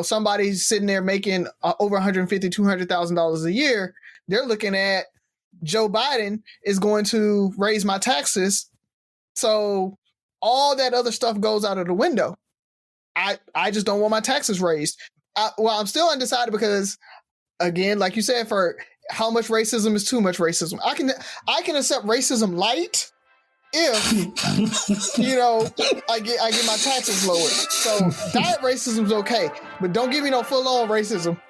somebody's sitting there making over $150,000, $200,000 a year, they're looking at Joe Biden is going to raise my taxes. So all that other stuff goes out of the window. I just don't want my taxes raised. I'm still undecided because, again, like you said, for how much racism is too much racism. I can accept racism light if I get my taxes lowered. So diet racism is okay, but don't give me no full on racism.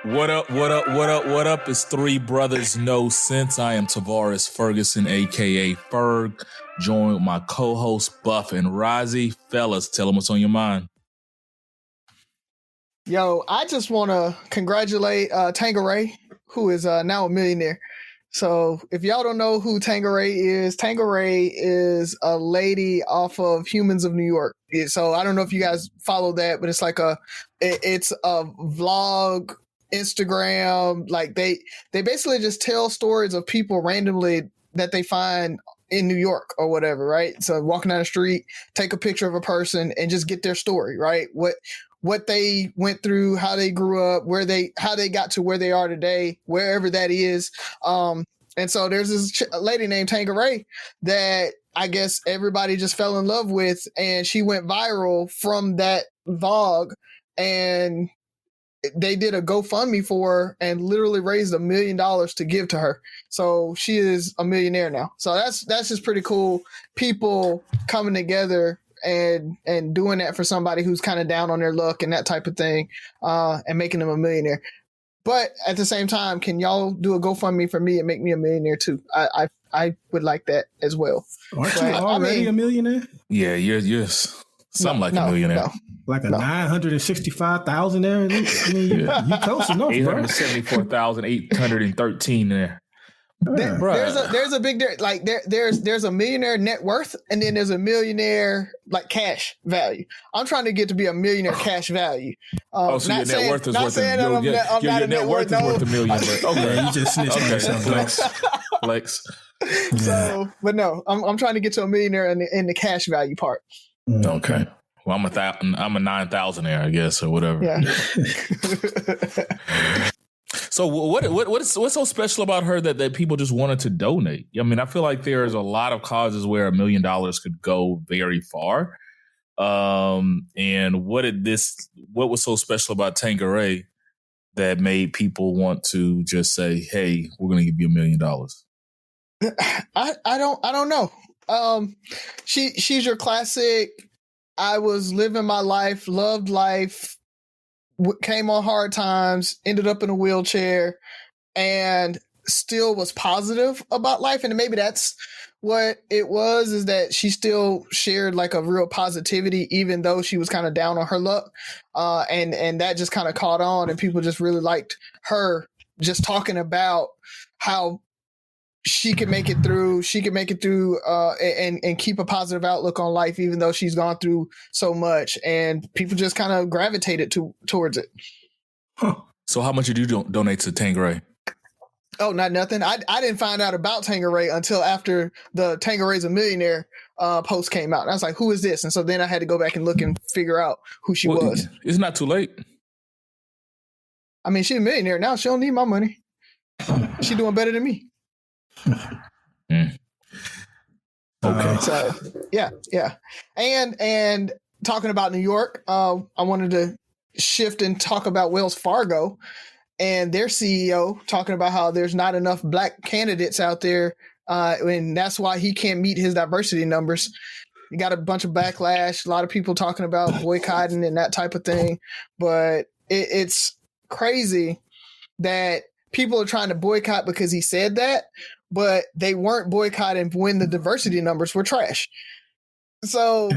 What up? It's Three Brothers No Sense. I am Tavares Ferguson, a.k.a. Ferg, joined with my co-host Buff and Rozzy. Fellas, tell them what's on your mind. Yo, I just want to congratulate Tanqueray, who is now a millionaire. So if y'all don't know who Tanqueray is a lady off of Humans of New York. So I don't know if you guys follow that, but it's like it's a vlog, Instagram, like they basically just tell stories of people randomly that they find in New York or whatever, right? So walking down the street, take a picture of a person and just get their story, right? What they went through, how they grew up, how they got to where they are today, wherever that is. And so there's this lady named Tanqueray that I guess everybody just fell in love with, and she went viral from that vlog, and they did a GoFundMe for her and literally raised $1 million to give to her. So she is a millionaire now. So that's just pretty cool. People coming together and doing that for somebody who's kind of down on their luck and that type of thing, and making them a millionaire. But at the same time, can y'all do a GoFundMe for me and make me a millionaire too? I would like that as well. Aren't you already a millionaire? Yeah, you're something like a millionaire. No. Like a 965,000 there. I mean, you close enough, 874,813 there. There's a big like there's a millionaire net worth, and then there's a millionaire like cash value. I'm trying to get to be a millionaire cash value. So your net worth is worth your net worth is worth $1 million. Okay, you just snitched on yourself, Flex. So, but no, I'm trying to get to a millionaire in the cash value part. Okay. Well, I'm a 9,000-aire, I guess, or whatever. Yeah. So what's so special about her that people just wanted to donate? I mean, I feel like there's a lot of causes where $1 million could go very far. And what was so special about Tanqueray that made people want to just say, "Hey, we're going to give you $1 million"? I don't know. She's your classic. I was living my life, loved life, came on hard times, ended up in a wheelchair, and still was positive about life. And maybe that's what it was, is that she still shared like a real positivity, even though she was kind of down on her luck. And that just kind of caught on, and people just really liked her just talking about how she could make it through. She could make it through and keep a positive outlook on life, even though she's gone through so much. And people just kind of gravitated towards it. Huh. So how much did you donate to Tanqueray? Oh, not nothing. I didn't find out about Tanqueray until after the Tanqueray's a Millionaire post came out. And I was like, who is this? And so then I had to go back and look and figure out who she was. It's not too late. I mean, she's a millionaire now. She don't need my money. She's doing better than me. Okay. So yeah. And talking about New York, I wanted to shift and talk about Wells Fargo and their CEO talking about how there's not enough black candidates out there, and that's why he can't meet his diversity numbers. You got a bunch of backlash, a lot of people talking about boycotting and that type of thing, but it's crazy that people are trying to boycott because he said that, but they weren't boycotting when the diversity numbers were trash. So,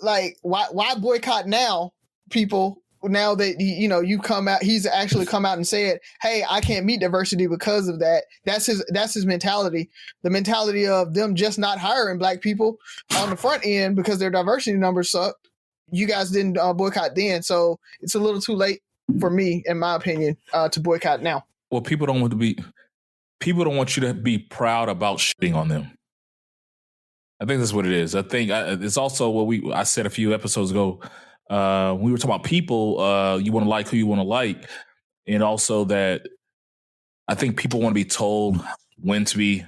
like why boycott now, people? Now that, you come out, he's actually come out and said, hey, I can't meet diversity because of that. That's his mentality. The mentality of them just not hiring black people on the front end because their diversity numbers sucked. You guys didn't boycott then. So it's a little too late for me, in my opinion, to boycott now. Well, people don't want you to be proud about shitting on them. I think that's what it is. I think it's also what I said a few episodes ago. We were talking about people. You want to like who you want to like, and also that I think people want to be told when to be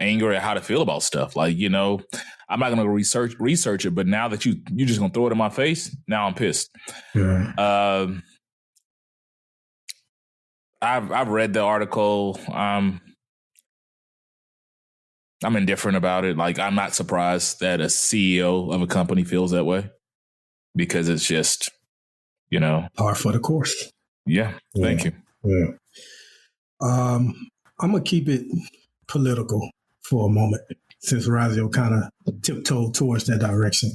angry at how to feel about stuff. Like, you know, I'm not going to research it, but now that you're just going to throw it in my face, now I'm pissed. Yeah. I've read the article. I'm indifferent about it. Like, I'm not surprised that a CEO of a company feels that way, because it's just, you know, par for the course. Yeah. Thank you. Yeah. I'm gonna keep it political for a moment, since Razio kind of tiptoed towards that direction.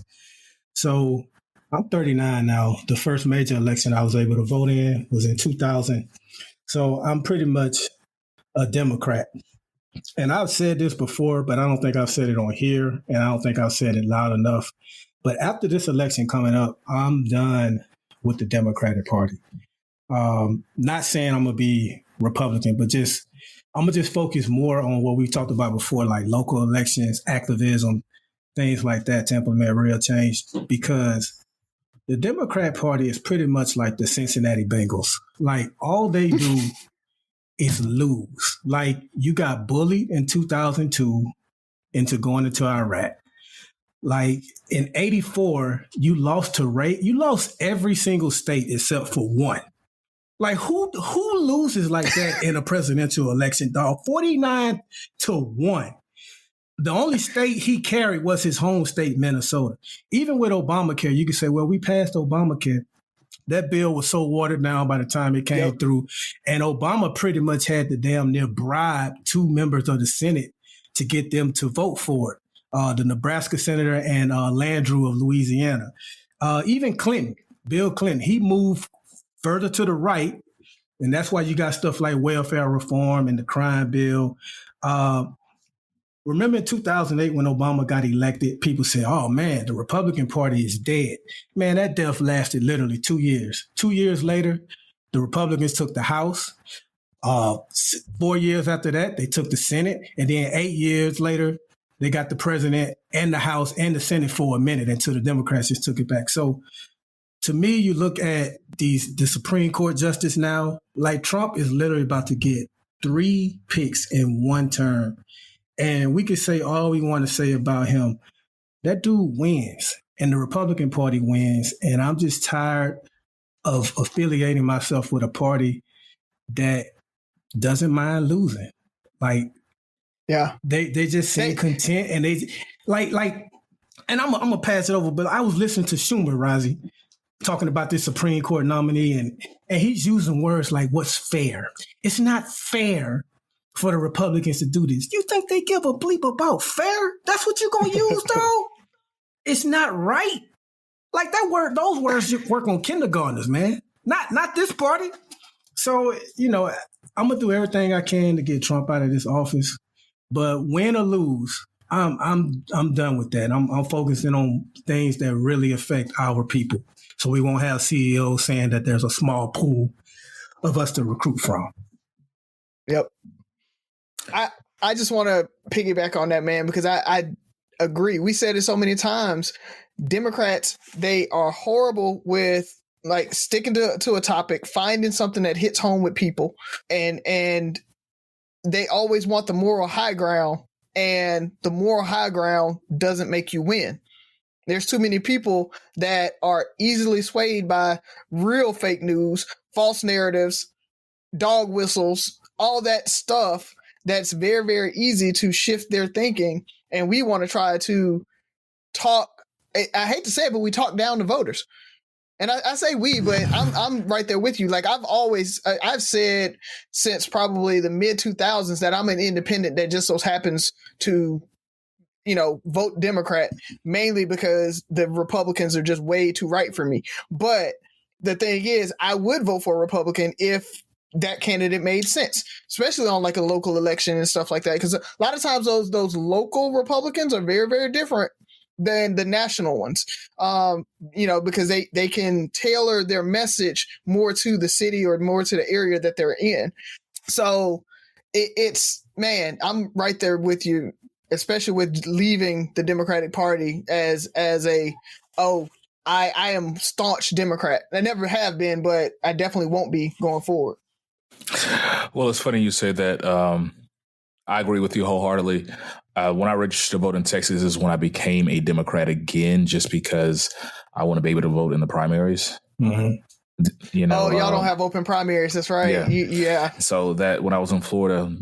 So I'm 39 now. The first major election I was able to vote in was in 2000. So I'm pretty much a Democrat. And I've said this before, but I don't think I've said it on here, and I don't think I've said it loud enough. But after this election coming up, I'm done with the Democratic Party. Not saying I'm going to be Republican, but I'm going to just focus more on what we talked about before, like local elections, activism, things like that, to implement real change, because the Democrat Party is pretty much like the Cincinnati Bengals. Like, all they do is lose. Like, you got bullied in 2002 into going into Iraq. Like, in 84, you lost you lost every single state except for one. Like, who loses like that in a presidential election, dog? 49-1. The only state he carried was his home state, Minnesota. Even with Obamacare, you could say, well, we passed Obamacare. That bill was so watered down by the time it came through. And Obama pretty much had to damn near bribe 2 members of the Senate to get them to vote for it. The Nebraska senator and Landrieu of Louisiana. Even Clinton, Bill Clinton, he moved further to the right. And that's why you got stuff like welfare reform and the crime bill. Remember in 2008 when Obama got elected, people said, oh, man, the Republican Party is dead. Man, that death lasted literally 2 years. 2 years later, the Republicans took the House. 4 years after that, they took the Senate. And then 8 years later, they got the president and the House and the Senate for a minute until the Democrats just took it back. So to me, you look at the Supreme Court justice now, like Trump is literally about to get 3 picks in one term. And we could say all we want to say about him. That dude wins, and the Republican Party wins. And I'm just tired of affiliating myself with a party that doesn't mind losing. Like, yeah, they just seem content, and they like. And I'm gonna pass it over. But I was listening to Schumer, Razi, talking about this Supreme Court nominee, and he's using words like, "What's fair?" It's not fair for the Republicans to do this. You think they give a bleep about fair? That's what you're going to use, though? It's not right. Like, those words work on kindergartners, man. Not this party. So, you know, I'm going to do everything I can to get Trump out of this office. But win or lose, I'm done with that. I'm focusing on things that really affect our people. So we won't have CEOs saying that there's a small pool of us to recruit from. Yep. I just want to piggyback on that, man, because I agree. We said it so many times. Democrats, they are horrible with like sticking to a topic, finding something that hits home with people, and they always want the moral high ground, and the moral high ground doesn't make you win. There's too many people that are easily swayed by real fake news, false narratives, dog whistles, all that stuff. That's very, very easy to shift their thinking. And we want to try to talk. I hate to say it, but we talk down to voters. And I say we, but I'm right there with you. Like, I've said since probably the mid 2000s that I'm an independent that just so happens to, you know, vote Democrat, mainly because the Republicans are just way too right for me. But the thing is, I would vote for a Republican if that candidate made sense, especially on like a local election and stuff like that. Because a lot of times those local Republicans are very, very different than the national ones, because they can tailor their message more to the city or more to the area that they're in. So it's, man, I'm right there with you, especially with leaving the Democratic Party as I am staunch Democrat. I never have been, but I definitely won't be going forward. Well, it's funny you say that. I agree with you wholeheartedly. When I registered to vote in Texas is when I became a Democrat again, just because I want to be able to vote in the primaries. Mm-hmm. Y'all don't have open primaries. That's right. Yeah. So that when I was in Florida,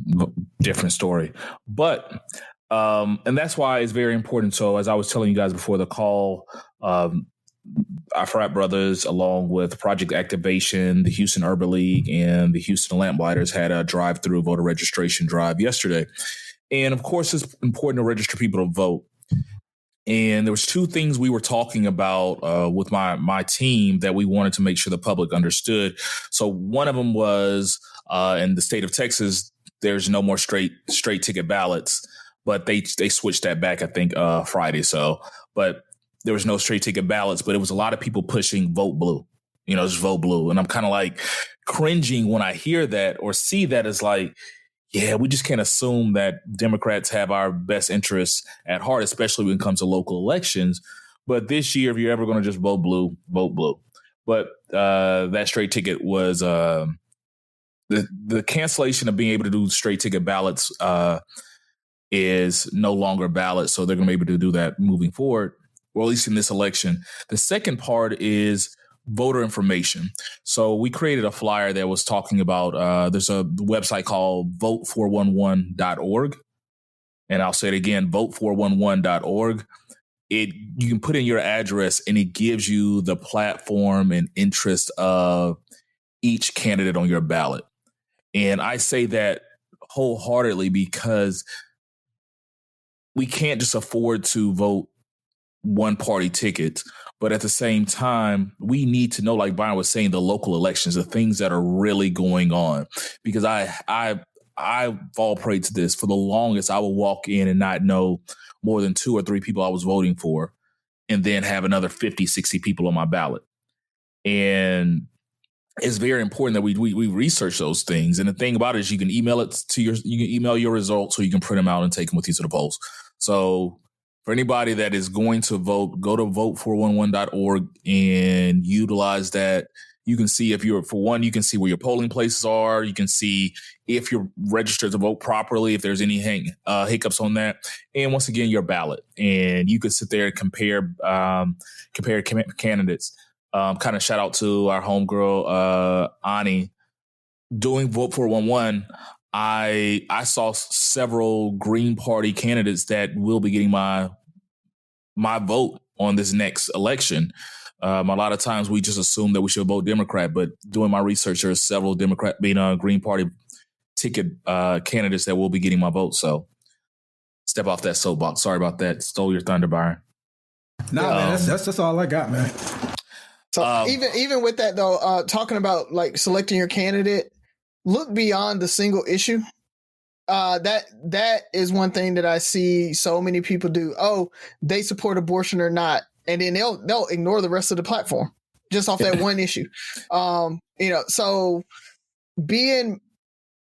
different story. But and that's why it's very important. So as I was telling you guys before the call, our frat brothers, along with Project Activation, the Houston Urban League, and the Houston Lamplighters had a drive-through voter registration drive yesterday. And of course, it's important to register people to vote. And there was two things we were talking about with my team that we wanted to make sure the public understood. So one of them was in the state of Texas, there's no more straight ticket ballots, but they switched that back, I think, Friday. So, but there was no straight ticket ballots, but it was a lot of people pushing vote blue, just vote blue. And I'm kind of like cringing when I hear that or see that as like, yeah, we just can't assume that Democrats have our best interests at heart, especially when it comes to local elections. But this year, if you're ever going to just vote blue, vote blue. But that straight ticket was the cancellation of being able to do straight ticket ballots is no longer valid. So they're going to be able to do that moving forward, or at least in this election. The second part is voter information. So we created a flyer that was talking about, there's a website called vote411.org. And I'll say it again, vote411.org. You can put in your address and it gives you the platform and interest of each candidate on your ballot. And I say that wholeheartedly because we can't just afford to vote one party tickets. But at the same time, we need to know, like Byron was saying, the local elections, the things that are really going on. Because I fall prey to this. For the longest, I would walk in and not know more than 2 or 3 people I was voting for, and then have another 50, 60 people on my ballot. And it's very important that we research those things. And the thing about it is you can email your results, or you can print them out and take them with you to the polls. So for anybody that is going to vote, go to vote411.org and utilize that. You can see you can see where your polling places are. You can see if you're registered to vote properly, if there's any hiccups on that. And once again, your ballot. And you could sit there and compare candidates. Kind of shout out to our homegirl, Ani, doing Vote 411. I saw several Green Party candidates that will be getting my vote on this next election. A lot of times we just assume that we should vote Democrat, but doing my research, there are several Green Party ticket candidates that will be getting my vote. So step off that soapbox. Sorry about that. Stole your thunder, Byron. Man, that's all I got, man. So even with that though, talking about like selecting your candidate, look beyond the single issue. That is one thing that I see so many people do. Oh, they support abortion or not, and then they'll ignore the rest of the platform just off that one issue. So being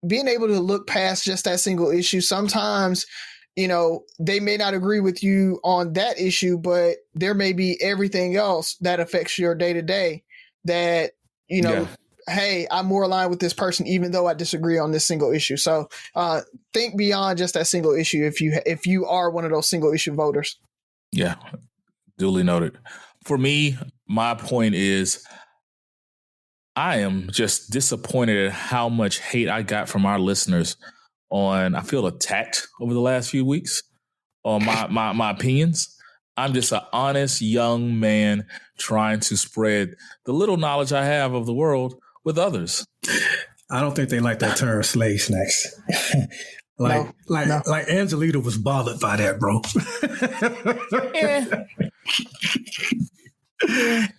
able to look past just that single issue. Sometimes, they may not agree with you on that issue, but there may be everything else that affects your day to day that hey, I'm more aligned with this person, even though I disagree on this single issue. So think beyond just that single issue if you are one of those single issue voters. Yeah, duly noted. For me, my point is I am just disappointed at how much hate I got from our listeners I feel attacked over the last few weeks on my opinions. I'm just an honest young man trying to spread the little knowledge I have of the world with others. I don't think they like that term slave snacks. Like Angelita was bothered by that, bro.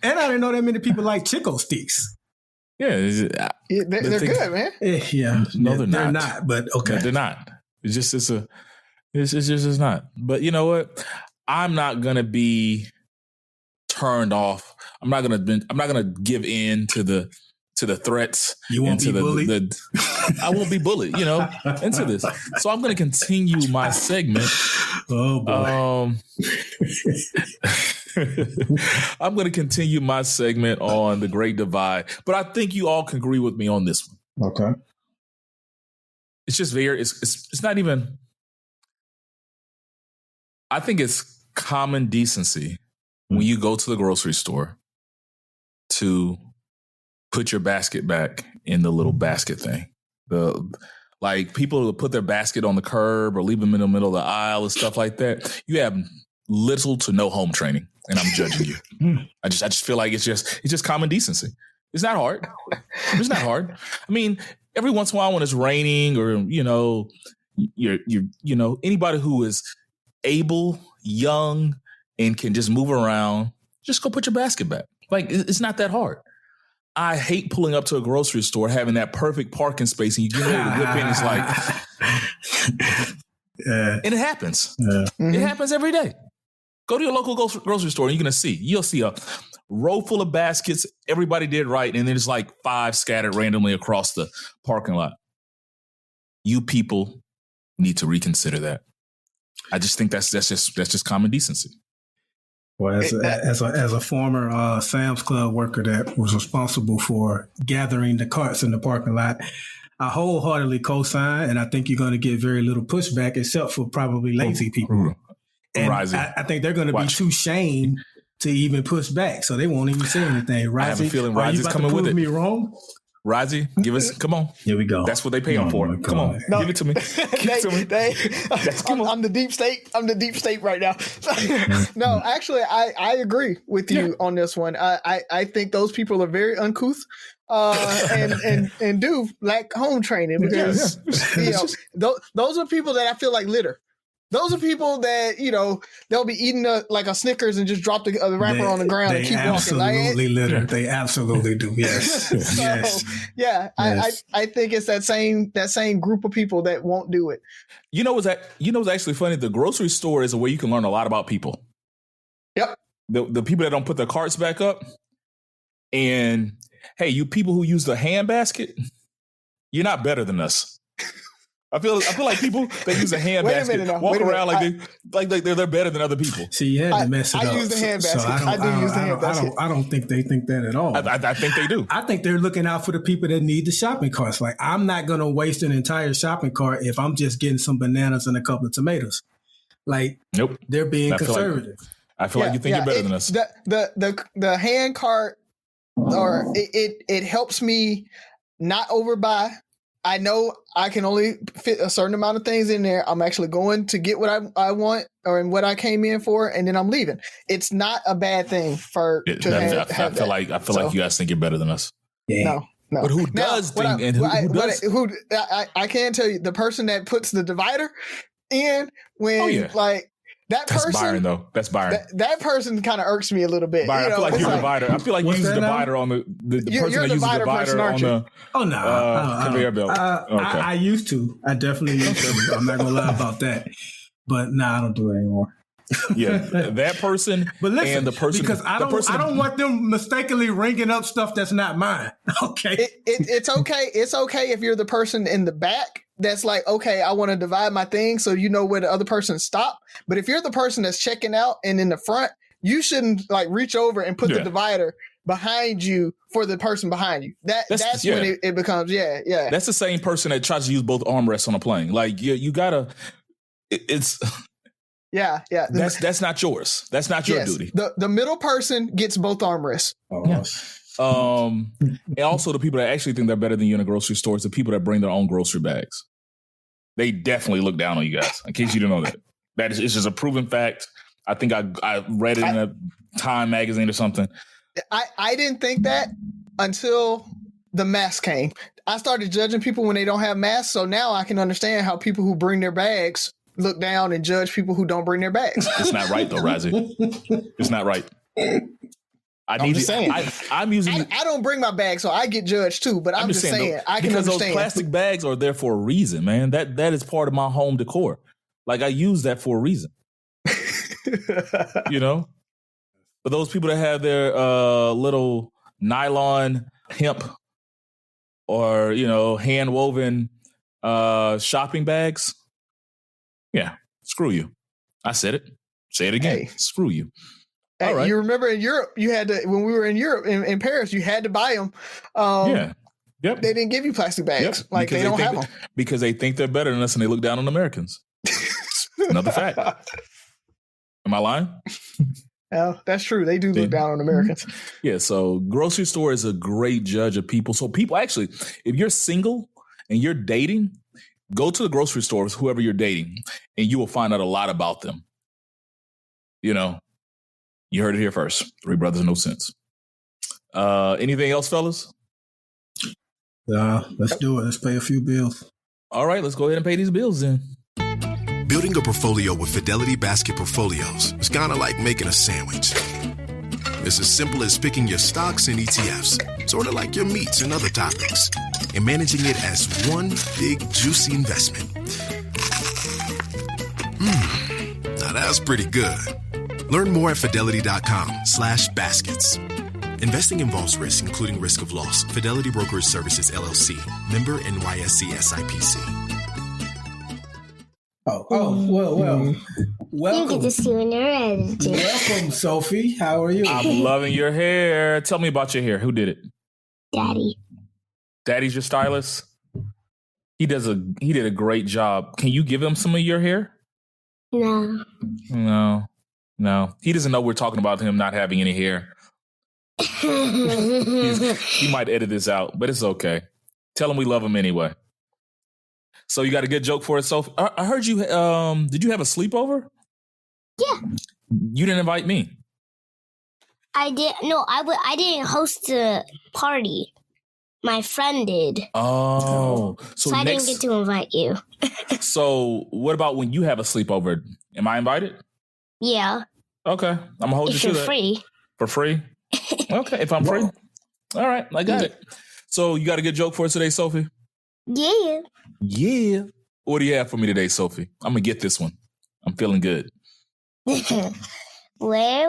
And I didn't know that many people like Chico sticks. Yeah, they're good, man. Yeah, no, they're not. They're not. But okay, no, they're not. It's just not. But you know what? I'm not gonna be turned off. I'm not gonna give in to the threats. You won't be bullied. I won't be bullied, into this. So I'm gonna continue my segment. Oh boy. I'm gonna continue my segment on the Great Divide, but I think you all can agree with me on this one. Okay. It's just it's not even. I think it's common decency when you go to the grocery store to put your basket back in the little basket thing. Like people who put their basket on the curb or leave them in the middle of the aisle and stuff like that. You have little to no home training, and I'm judging you. I just feel like it's just common decency. It's not hard. It's not hard. I mean, every once in a while when it's raining or you're anybody who is able, young, and can just move around, just go put your basket back. Like, it's not that hard. I hate pulling up to a grocery store, having that perfect parking space, and you get ready to whip in. It's like, and it happens. Yeah. It happens every day. Go to your local grocery store, and you'll see a row full of baskets. Everybody did right, and then there's like 5 scattered randomly across the parking lot. You people need to reconsider that. I just think that's just common decency. Well, as a former Sam's Club worker that was responsible for gathering the carts in the parking lot, I wholeheartedly co-sign, and I think you're going to get very little pushback, except for probably lazy people. And I think they're going to be too shamed to even push back, so they won't even say anything. I have a feeling Razi's coming with it. Me wrong? Razi, come on. Here we go. That's what they pay him for. Come on, give it to me. I'm the deep state. I'm the deep state right now. No, actually, I agree with you on this one. I think those people are very uncouth and do lack home training because those are people that I feel like litter. Those are people that, they'll be eating like a Snickers and just drop the wrapper on the ground and keep walking. They absolutely litter. They absolutely do. Yes. So, yes. Yeah, yes. I think it's that same group of people that won't do it. You know what's actually funny? The grocery store is where you can learn a lot about people. Yep. The people that don't put their carts back up. And hey, you people who use the hand basket, you're not better than us. I feel like people that use a hand basket walk around like they're better than other people. See, you had to mess it up. I use the hand basket. I do use the hand basket. I don't think they think that at all. I think they do. I think they're looking out for the people that need the shopping carts. Like, I'm not going to waste an entire shopping cart if I'm just getting some bananas and a couple of tomatoes. Like, nope. They're being conservative. I feel like you think you're better than us. The hand cart, or it helps me not overbuy. I know I can only fit a certain amount of things in there. I'm actually going to get what I want or in what I came in for, and then I'm leaving. It's not a bad thing I feel like you guys think you're better than us. Yeah. No. But who does think and who does? I can tell you, the person that puts the divider in when That's person, Byron, though. That's Byron. That person kind of irks me a little bit. Byron, I feel like you're a divider. I feel like you use the divider on the person that uses the divider on the conveyor belt. Okay. I used to. I definitely used to. I'm not going to lie about that. But I don't do it anymore. Yeah, that person. But listen, and the person, because I don't want them mistakenly ringing up stuff that's not mine. Okay, it's okay. It's okay if you're the person in the back that's like, okay, I want to divide my thing so you know where the other person stopped. But if you're the person that's checking out and in the front, you shouldn't reach over and put the divider behind you for the person behind you. That's when it becomes That's the same person that tries to use both armrests on a plane. Like you gotta. It's. Yeah. That's not yours. That's not your duty. The middle person gets both armrests. And also the people that actually think they're better than you in a grocery store is the people that bring their own grocery bags. They definitely look down on you guys. In case you didn't know that is, it's just a proven fact. I think I read it in a Time magazine or something. I didn't think that until the mask came. I started judging people when they don't have masks. So now I can understand how people who bring their bags look down and judge people who don't bring their bags. It's not right though, Razi. It's not right. I'm just saying. I don't bring my bag, so I get judged too. But I'm just saying I can understand. Those plastic bags are there for a reason, man. That is part of my home decor. Like I use that for a reason. You know, for those people that have their little nylon hemp or, hand woven shopping bags. Yeah, screw you. I said it. Say it again. Hey. Screw you. All right. You remember in Europe, you had to, when we were in Europe, in Paris, you had to buy them. Yeah. Yep. They didn't give you plastic bags. Yep. Like, they don't have them. Because they think they're better than us and they look down on Americans. Another fact. Am I lying? Yeah, that's true. They do look down on Americans. Yeah, so grocery store is a great judge of people. So people actually, if you're single and you're dating, go to the grocery store with whoever you're dating and you will find out a lot about them. You heard it here first. Three brothers, no sense. Anything else, fellas? Let's do it. Let's pay a few bills. All right, let's go ahead and pay these bills then. Building a portfolio with Fidelity Basket Portfolios is kind of like making a sandwich. It's as simple as picking your stocks and ETFs, sort of like your meats and other toppings, and managing it as one big, juicy investment. Now that's pretty good. Learn more at fidelity.com/baskets. Investing involves risk, including risk of loss. Fidelity Brokerage Services, LLC. Member NYSE SIPC. Well. Welcome. You get to see when you're ready. Welcome, Sophie. How are you? I'm loving your hair. Tell me about your hair. Who did it? Daddy. Daddy's your stylist? He did a great job. Can you give him some of your hair? No. He doesn't know we're talking about him not having any hair. He might edit this out, but it's okay. Tell him we love him anyway. So you got a good joke for us, Sophie? I heard you. Did you have a sleepover? Yeah. You didn't invite me. I did. No, I didn't host the party. My friend did. Oh, so I didn't get to invite you. So what about when you have a sleepover? Am I invited? Yeah. Okay, I'm gonna hold you to that. If you're free. For free? Okay, if I'm free. All right, I got it. So you got a good joke for us today, Sophie? Yeah. Yeah. What do you have for me today, Sophie? I'm going to get this one. I'm feeling good. Where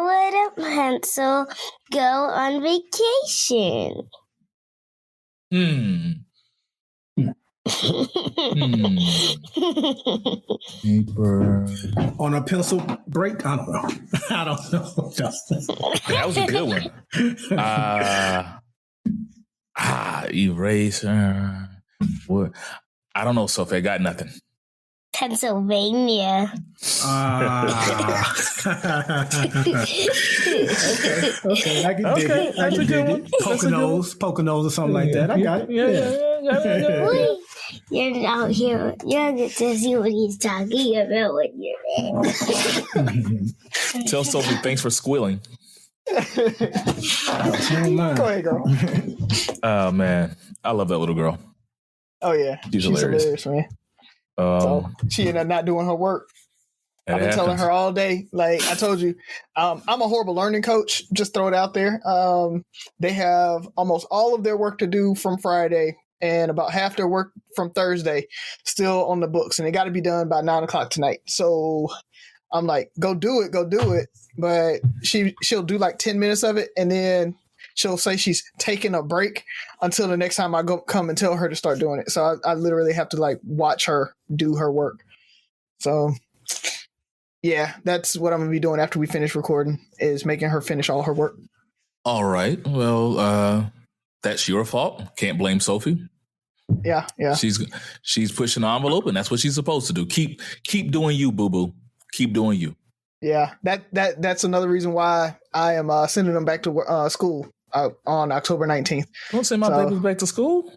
would a pencil go on vacation? Paper. On a pencil break? I don't know. Justin. That was a good one. Eraser. What? I don't know, Sophie. I got nothing. Pennsylvania. Okay. I can dig it. Poconos or something like that. I got it. Yeah. You're out here. You get to see what he's talking about when you're there. Tell Sophie thanks for squealing. Go ahead, girl. Oh, man. I love that little girl. Oh, yeah. She's hilarious, man. So she ended up not doing her work. I've been telling her all day, like I told you, I'm a horrible learning coach. Just throw it out there. They have almost all of their work to do from Friday and about half their work from Thursday still on the books. And it got to be done by 9:00 tonight. So I'm like, go do it. But she'll do like 10 minutes of it. And then she'll say she's taking a break until the next time I come and tell her to start doing it. So I literally have to like watch her do her work. So yeah, that's what I'm going to be doing after we finish recording is making her finish all her work. All right. Well, that's your fault. Can't blame Sophie. Yeah. She's pushing the envelope and that's what she's supposed to do. Keep doing you, boo-boo. Keep doing you. Yeah. That's another reason why I am sending them back to school. On October 19th. Don't send my babies back to school.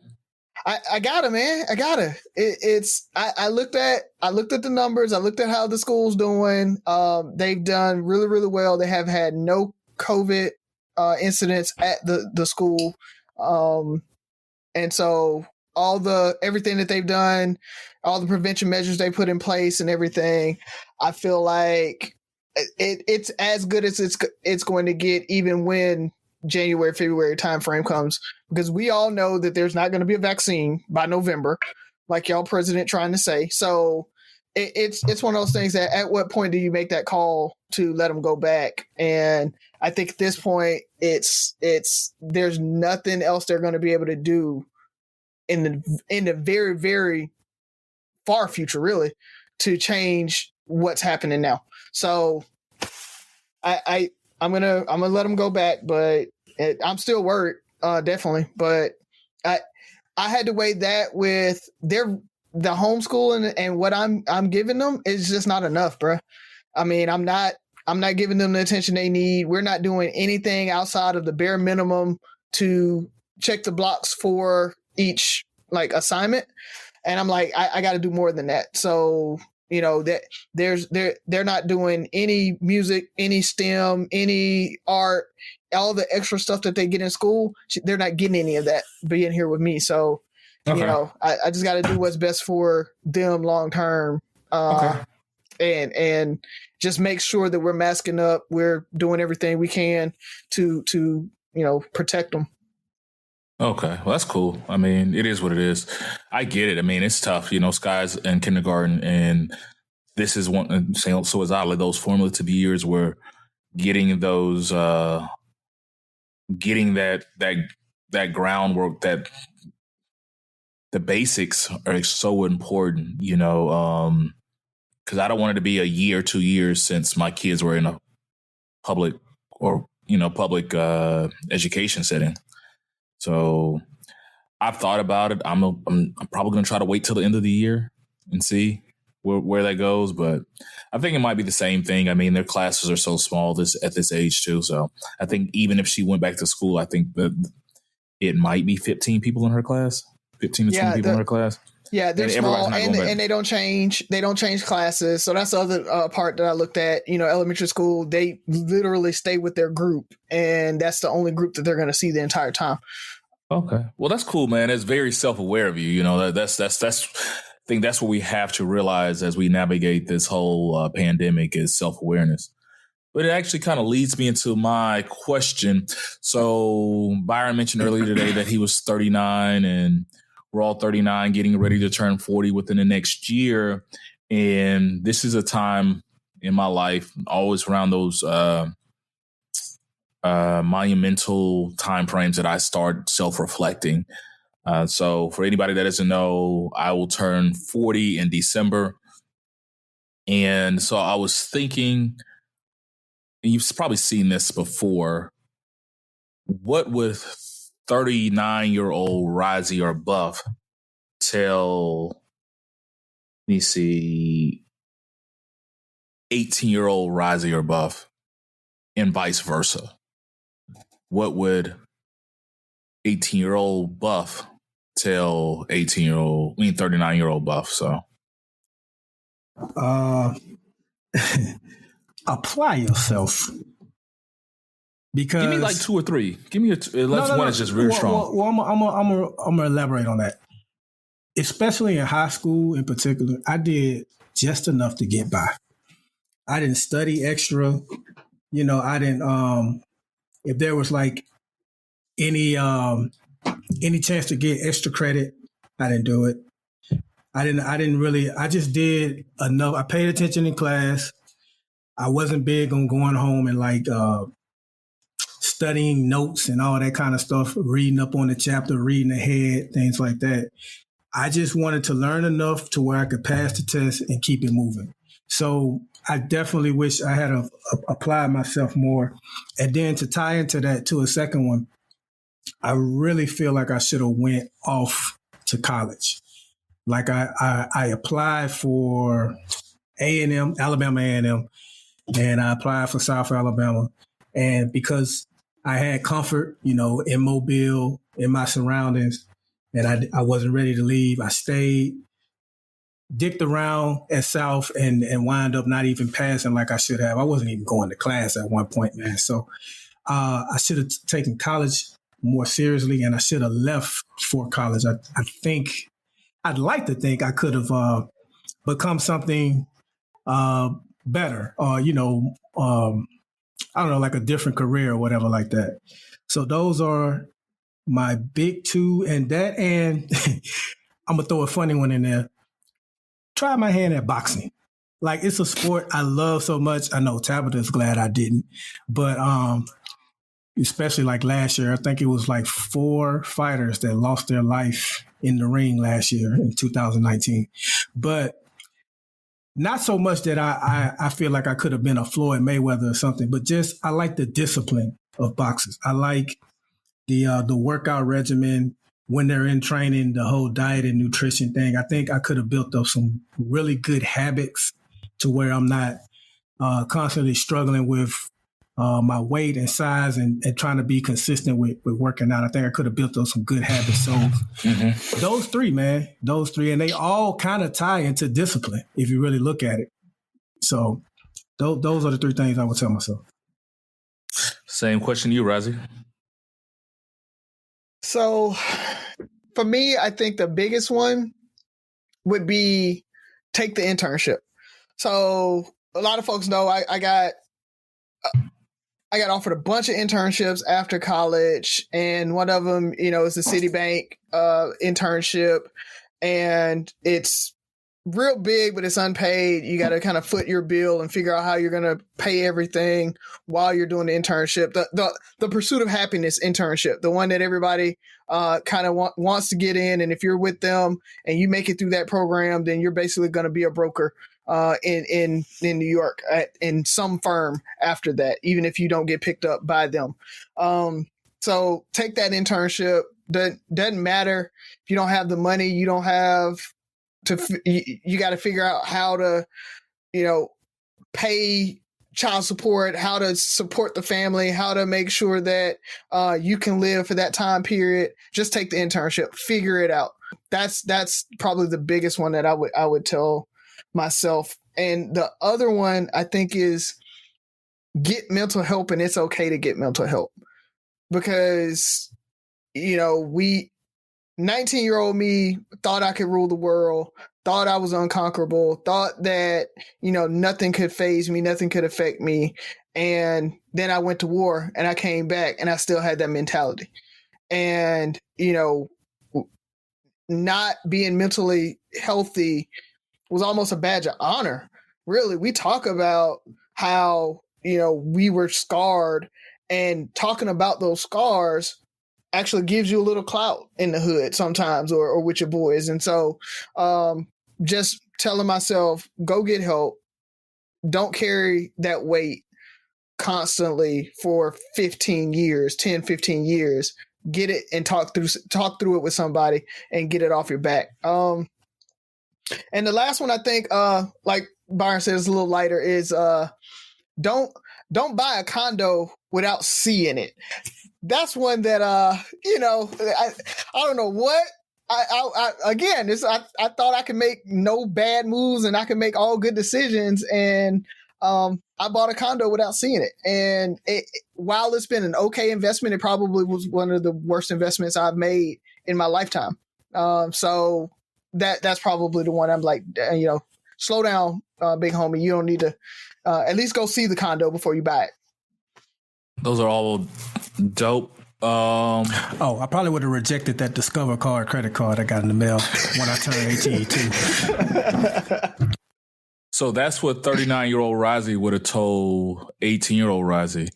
I got her, man. I got her. I looked at the numbers. I looked at how the school's doing. They've done really, really well. They have had no COVID incidents at the school. And so everything that they've done, all the prevention measures they put in place and everything, I feel like it's as good as it's going to get, even when January, February timeframe comes, because we all know that there's not going to be a vaccine by November, like y'all president trying to say. So it's one of those things that at what point do you make that call to let them go back? And I think at this point, it's there's nothing else they're going to be able to do in the very, very far future, really, to change what's happening now. So I'm gonna let them go back, but I'm still worried, definitely. But I had to weigh that with the homeschooling and what I'm giving them is just not enough, bro. I mean, I'm not giving them the attention they need. We're not doing anything outside of the bare minimum to check the blocks for each like assignment. And I'm like, I got to do more than that. So, you know, that they're not doing any music, any STEM, any art, all the extra stuff that they get in school. They're not getting any of that being here with me. So, you know, I just got to do what's best for them long term. And just make sure that we're masking up. We're doing everything we can to you know, protect them. Okay, well, that's cool. I mean, it is what it is. I get it. I mean, it's tough. You know, Sky's in kindergarten, and this is one. So is Oddly, those formative years where getting those, getting that groundwork, that the basics are so important. You know, because I don't want it to be a year, 2 years since my kids were in a public education setting. So I've thought about it. I'm probably going to try to wait till the end of the year and see where that goes. But I think it might be the same thing. I mean, their classes are so small at this age too. So I think even if she went back to school, I think that it might be 15 people in her class, 15 to 20 people in her class. Yeah, they're small and they don't change. They don't change classes. So that's the other part that I looked at. You know, elementary school, they literally stay with their group, and that's the only group that they're going to see the entire time. Okay, well, that's cool, man. It's very self-aware of you. You know, that's. I think that's what we have to realize as we navigate this whole pandemic is self-awareness. But it actually kind of leads me into my question. So Byron mentioned earlier today that he was 39 and we're all 39 getting ready to turn 40 within the next year. And this is a time in my life, always around those monumental timeframes that I start self-reflecting. So for anybody that doesn't know, I will turn 40 in December. And so I was thinking, and you've probably seen this before, what would 39-year-old Risey or Buff tell, 18-year-old Risey or Buff, and vice versa? What would 18-year-old Buff tell 39-year-old Buff? So apply yourself. Because give me like two or three. Give me one that's just real strong. Well, I'm gonna elaborate on that. Especially in high school, in particular, I did just enough to get by. I didn't study extra. You know, I didn't. If there was like any chance to get extra credit, I didn't do it. I didn't really. I just did enough. I paid attention in class. I wasn't big on going home and like studying notes and all that kind of stuff, reading up on the chapter, reading ahead, things like that. I just wanted to learn enough to where I could pass the test and keep it moving. So I definitely wish I had applied myself more. And then to tie into that to a second one, I really feel like I should have went off to college. Like I applied for A&M, Alabama A&M, and I applied for South Alabama. And because I had comfort, you know, in Mobile, in my surroundings, and I wasn't ready to leave, I stayed, dicked around at South and wound up not even passing like I should have. I wasn't even going to class at one point, man. So I should have taken college more seriously, and I should have left for college. I'd like to think I could have become something better, or, you know, I don't know, like a different career or whatever like that. So those are my big two, and I'm going to throw a funny one in there. try my hand at boxing. Like, it's a sport I love so much. I know Tabitha's glad I didn't, but especially like last year, I think it was like 4 fighters that lost their life in the ring last year in 2019. But not so much that I feel like I could have been a Floyd Mayweather or something, but just I like the discipline of boxers. I like the workout regimen when they're in training, the whole diet and nutrition thing. I think I could have built up some really good habits to where I'm not constantly struggling with my weight and size and trying to be consistent with working out. I think I could have built up some good habits. So those three, and they all kind of tie into discipline if you really look at it. So those are the 3 things I would tell myself. Same question to you, Razi. So for me, I think the biggest one would be take the internship. So a lot of folks know I got offered a bunch of internships after college, and one of them, is the Citibank internship, and it's real big, but it's unpaid. You got to kind of foot your bill and figure out how you're going to pay everything while you're doing the internship. The Pursuit of Happiness internship, the one that everybody kind of wants to get in, and if you're with them and you make it through that program, then you're basically going to be a broker in New York in some firm after that, even if you don't get picked up by them. So take that internship. Doesn't matter if you don't have the money, you don't have you got to figure out how to, pay child support, how to support the family, how to make sure that you can live for that time period. Just take the internship, figure it out. That's probably the biggest one that I would tell myself. And the other one I think is get mental help, and it's okay to get mental help, because 19-year-old me thought I could rule the world, thought I was unconquerable, thought that nothing could faze me, nothing could affect me. And then I went to war and I came back and I still had that mentality. And not being mentally healthy was almost a badge of honor. Really, we talk about how, we were scarred, and talking about those scars actually gives you a little clout in the hood sometimes, or with your boys. And so just telling myself, go get help. Don't carry that weight constantly for 10, 15 years. Get it and talk through it with somebody and get it off your back. And the last one, I think, like Byron said, is a little lighter, is don't buy a condo without seeing it. That's one that, I don't know what. I thought I could make no bad moves and I could make all good decisions. And I bought a condo without seeing it. And while it's been an okay investment, it probably was one of the worst investments I've made in my lifetime. So that's probably the one I'm like, slow down, big homie. You don't need to at least go see the condo before you buy it. Those are all dope. I probably would have rejected that Discover credit card I got in the mail when I turned 18 too. So that's what 39-year-old Razi would have told 18-year-old Razi.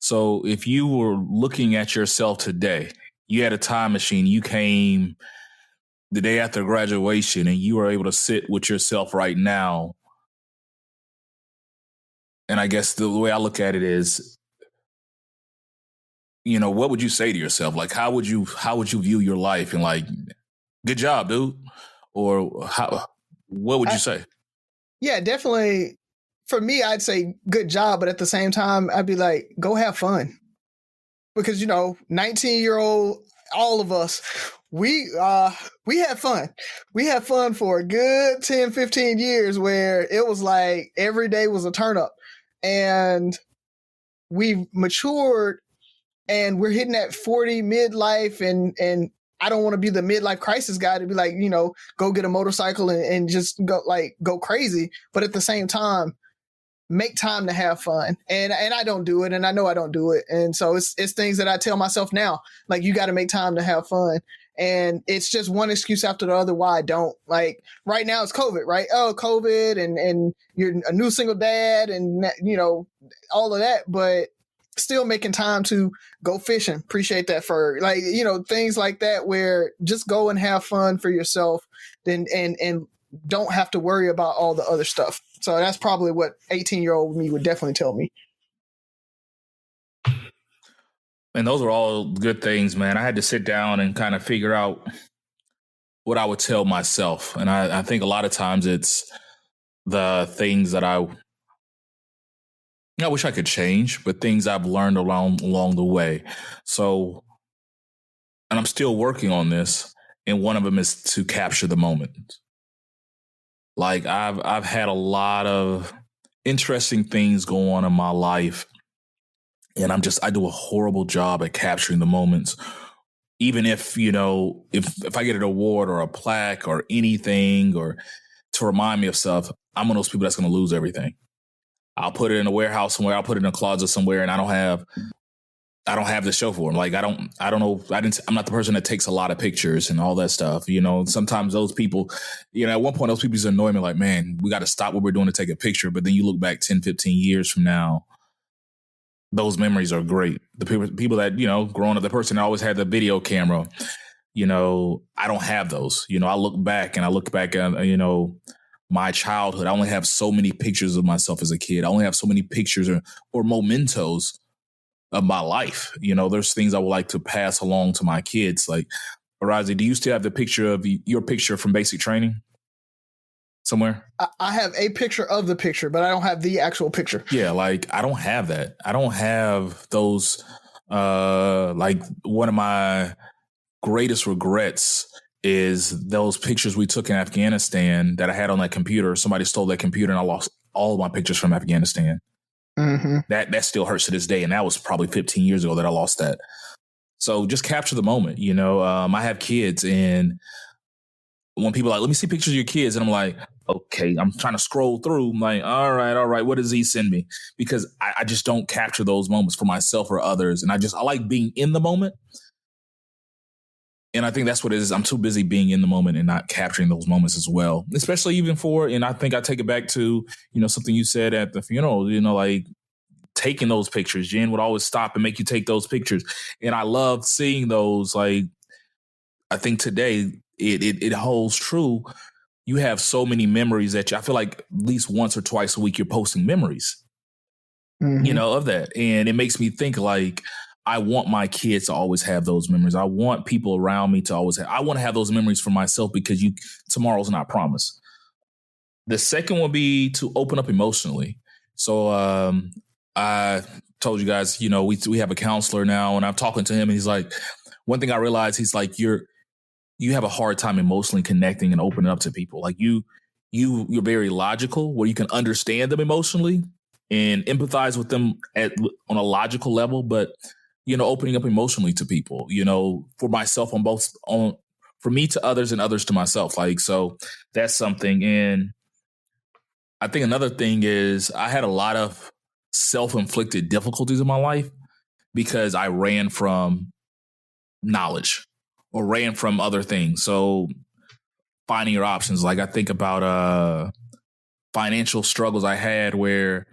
So if you were looking at yourself today, you had a time machine, you came the day after graduation, and you were able to sit with yourself right now. And I guess the way I look at it is, what would you say to yourself? Like, how would you view your life? And like, good job, dude. Or what would you say? Yeah, definitely. For me, I'd say good job. But at the same time, I'd be like, go have fun. Because, 19-year-old, all of us, we had fun. We had fun for a good 10, 15 years where it was like every day was a turn up. And we've matured. And we're hitting that 40 midlife, and I don't want to be the midlife crisis guy to be like, go get a motorcycle and just go crazy. But at the same time, make time to have fun. And I don't do it, and I know I don't do it. And so it's things that I tell myself now, like, you got to make time to have fun. And it's just one excuse after the other why I don't. Like right now it's COVID, right? Oh, COVID and you're a new single dad and, you know, all of that, but still making time to go fishing. Appreciate that, for like, you know, things like that where just go and have fun for yourself and don't have to worry about all the other stuff. So that's probably what 18-year-old me would definitely tell me. And those are all good things, man. I had to sit down and kind of figure out what I would tell myself. And I think a lot of times it's the things that I wish I could change, but things I've learned along the way. So, and I'm still working on this. And one of them is to capture the moment. Like I've had a lot of interesting things go on in my life. And I do a horrible job at capturing the moments. Even if, you know, if I get an award or a plaque or anything or to remind me of stuff, I'm one of those people that's going to lose everything. I'll put it in a warehouse somewhere. I'll put it in a closet somewhere, and I don't have the show for them. Like I don't know. I'm not the person that takes a lot of pictures and all that stuff. You know, sometimes those people, you know, at one point those people just annoy me. Like, man, we got to stop what we're doing to take a picture. But then you look back 10, 15 years from now, those memories are great. The people that, you know, growing up, the person that always had the video camera, you know, I don't have those. You know, I look back at, you know, my childhood. I only have so many pictures of myself as a kid. I only have so many pictures or mementos of my life. You know, there's things I would like to pass along to my kids. Like, Arazi, do you still have the picture of your picture from basic training somewhere? I have a picture of the picture, but I don't have the actual picture. Yeah, like I don't have that. I don't have those. Like one of my greatest regrets is those pictures we took in Afghanistan that I had on that computer. Somebody stole that computer and I lost all of my pictures from Afghanistan. Mm-hmm. That still hurts to this day. And that was probably 15 years ago that I lost that. So just capture the moment. You know, I have kids, and when people are like, let me see pictures of your kids. And I'm like, okay, I'm trying to scroll through. I'm like, all right. What does he send me? Because I just don't capture those moments for myself or others. And I like being in the moment. And I think that's what it is. I'm too busy being in the moment and not capturing those moments as well, especially even and I think I take it back to, you know, something you said at the funeral, you know, like taking those pictures. Jen would always stop and make you take those pictures. And I love seeing those. Like, I think today it holds true. You have so many memories that I feel like at least once or twice a week, you're posting memories, you know, of that. And it makes me think like, I want my kids to always have those memories. I want people around me to always I want to have those memories for myself, because tomorrow's not promised. The second will be to open up emotionally. So I told you guys, you know, we have a counselor now, and I'm talking to him, and he's like, one thing I realized, he's like, you have a hard time emotionally connecting and opening up to people. Like you're very logical, where you can understand them emotionally and empathize with them on a logical level, but you know, opening up emotionally to people, you know, for myself for me to others and others to myself. Like, so that's something. And I think another thing is I had a lot of self-inflicted difficulties in my life because I ran from knowledge or ran from other things. So finding your options, like I think about financial struggles I had where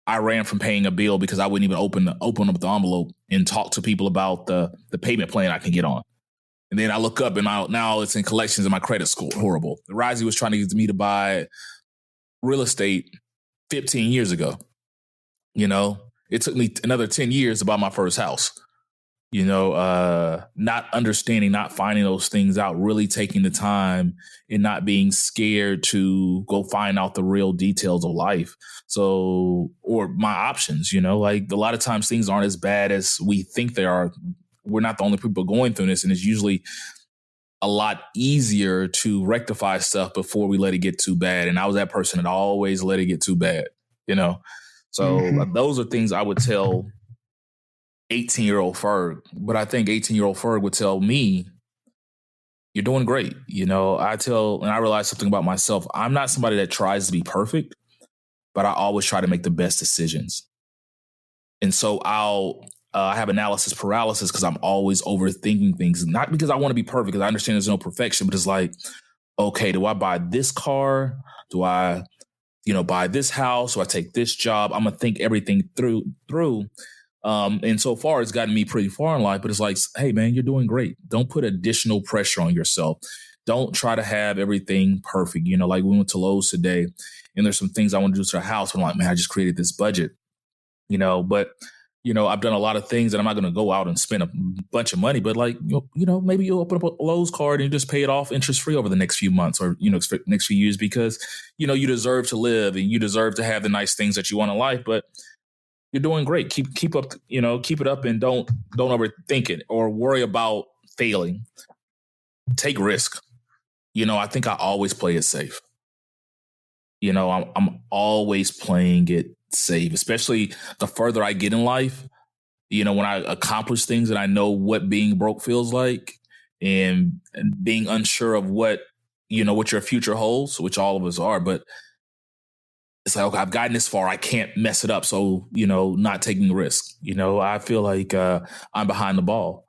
I ran from paying a bill because I wouldn't even open up the envelope and talk to people about the payment plan I can get on. And then I look up and now it's in collections and my credit score horrible. Risey was trying to get me to buy real estate 15 years ago. You know, it took me another 10 years to buy my first house. You know, not understanding, not finding those things out, really taking the time and not being scared to go find out the real details of life. So, or my options, you know, like a lot of times things aren't as bad as we think they are. We're not the only people going through this. And it's usually a lot easier to rectify stuff before we let it get too bad. And I was that person that always let it get too bad, you know? So those are things I would tell 18-year-old Ferg, but I think 18-year-old Ferg would tell me, you're doing great. You know, and I realized something about myself. I'm not somebody that tries to be perfect, but I always try to make the best decisions. And so I'll I have analysis paralysis because I'm always overthinking things. Not because I want to be perfect, because I understand there's no perfection, but it's like, okay, do I buy this car? Do I, buy this house? Do I take this job? I'm going to think everything through. And so far, it's gotten me pretty far in life, but it's like, hey, man, you're doing great. Don't put additional pressure on yourself. Don't try to have everything perfect. Like we went to Lowe's today and there's some things I want to do to the house. But I'm like, man, I just created this budget, but I've done a lot of things and I'm not going to go out and spend a bunch of money, but like, maybe you'll open up a Lowe's card and you just pay it off interest free over the next few months or, next few years because, you deserve to live and you deserve to have the nice things that you want in life, but you're doing great. Keep up, keep it up and don't overthink it or worry about failing. Take risk. I think I always play it safe. I'm always playing it safe, especially the further I get in life, when I accomplish things and I know what being broke feels like and being unsure of what your future holds, which all of us are, but it's like, okay, I've gotten this far. I can't mess it up. So, not taking risks. I feel like I'm behind the ball.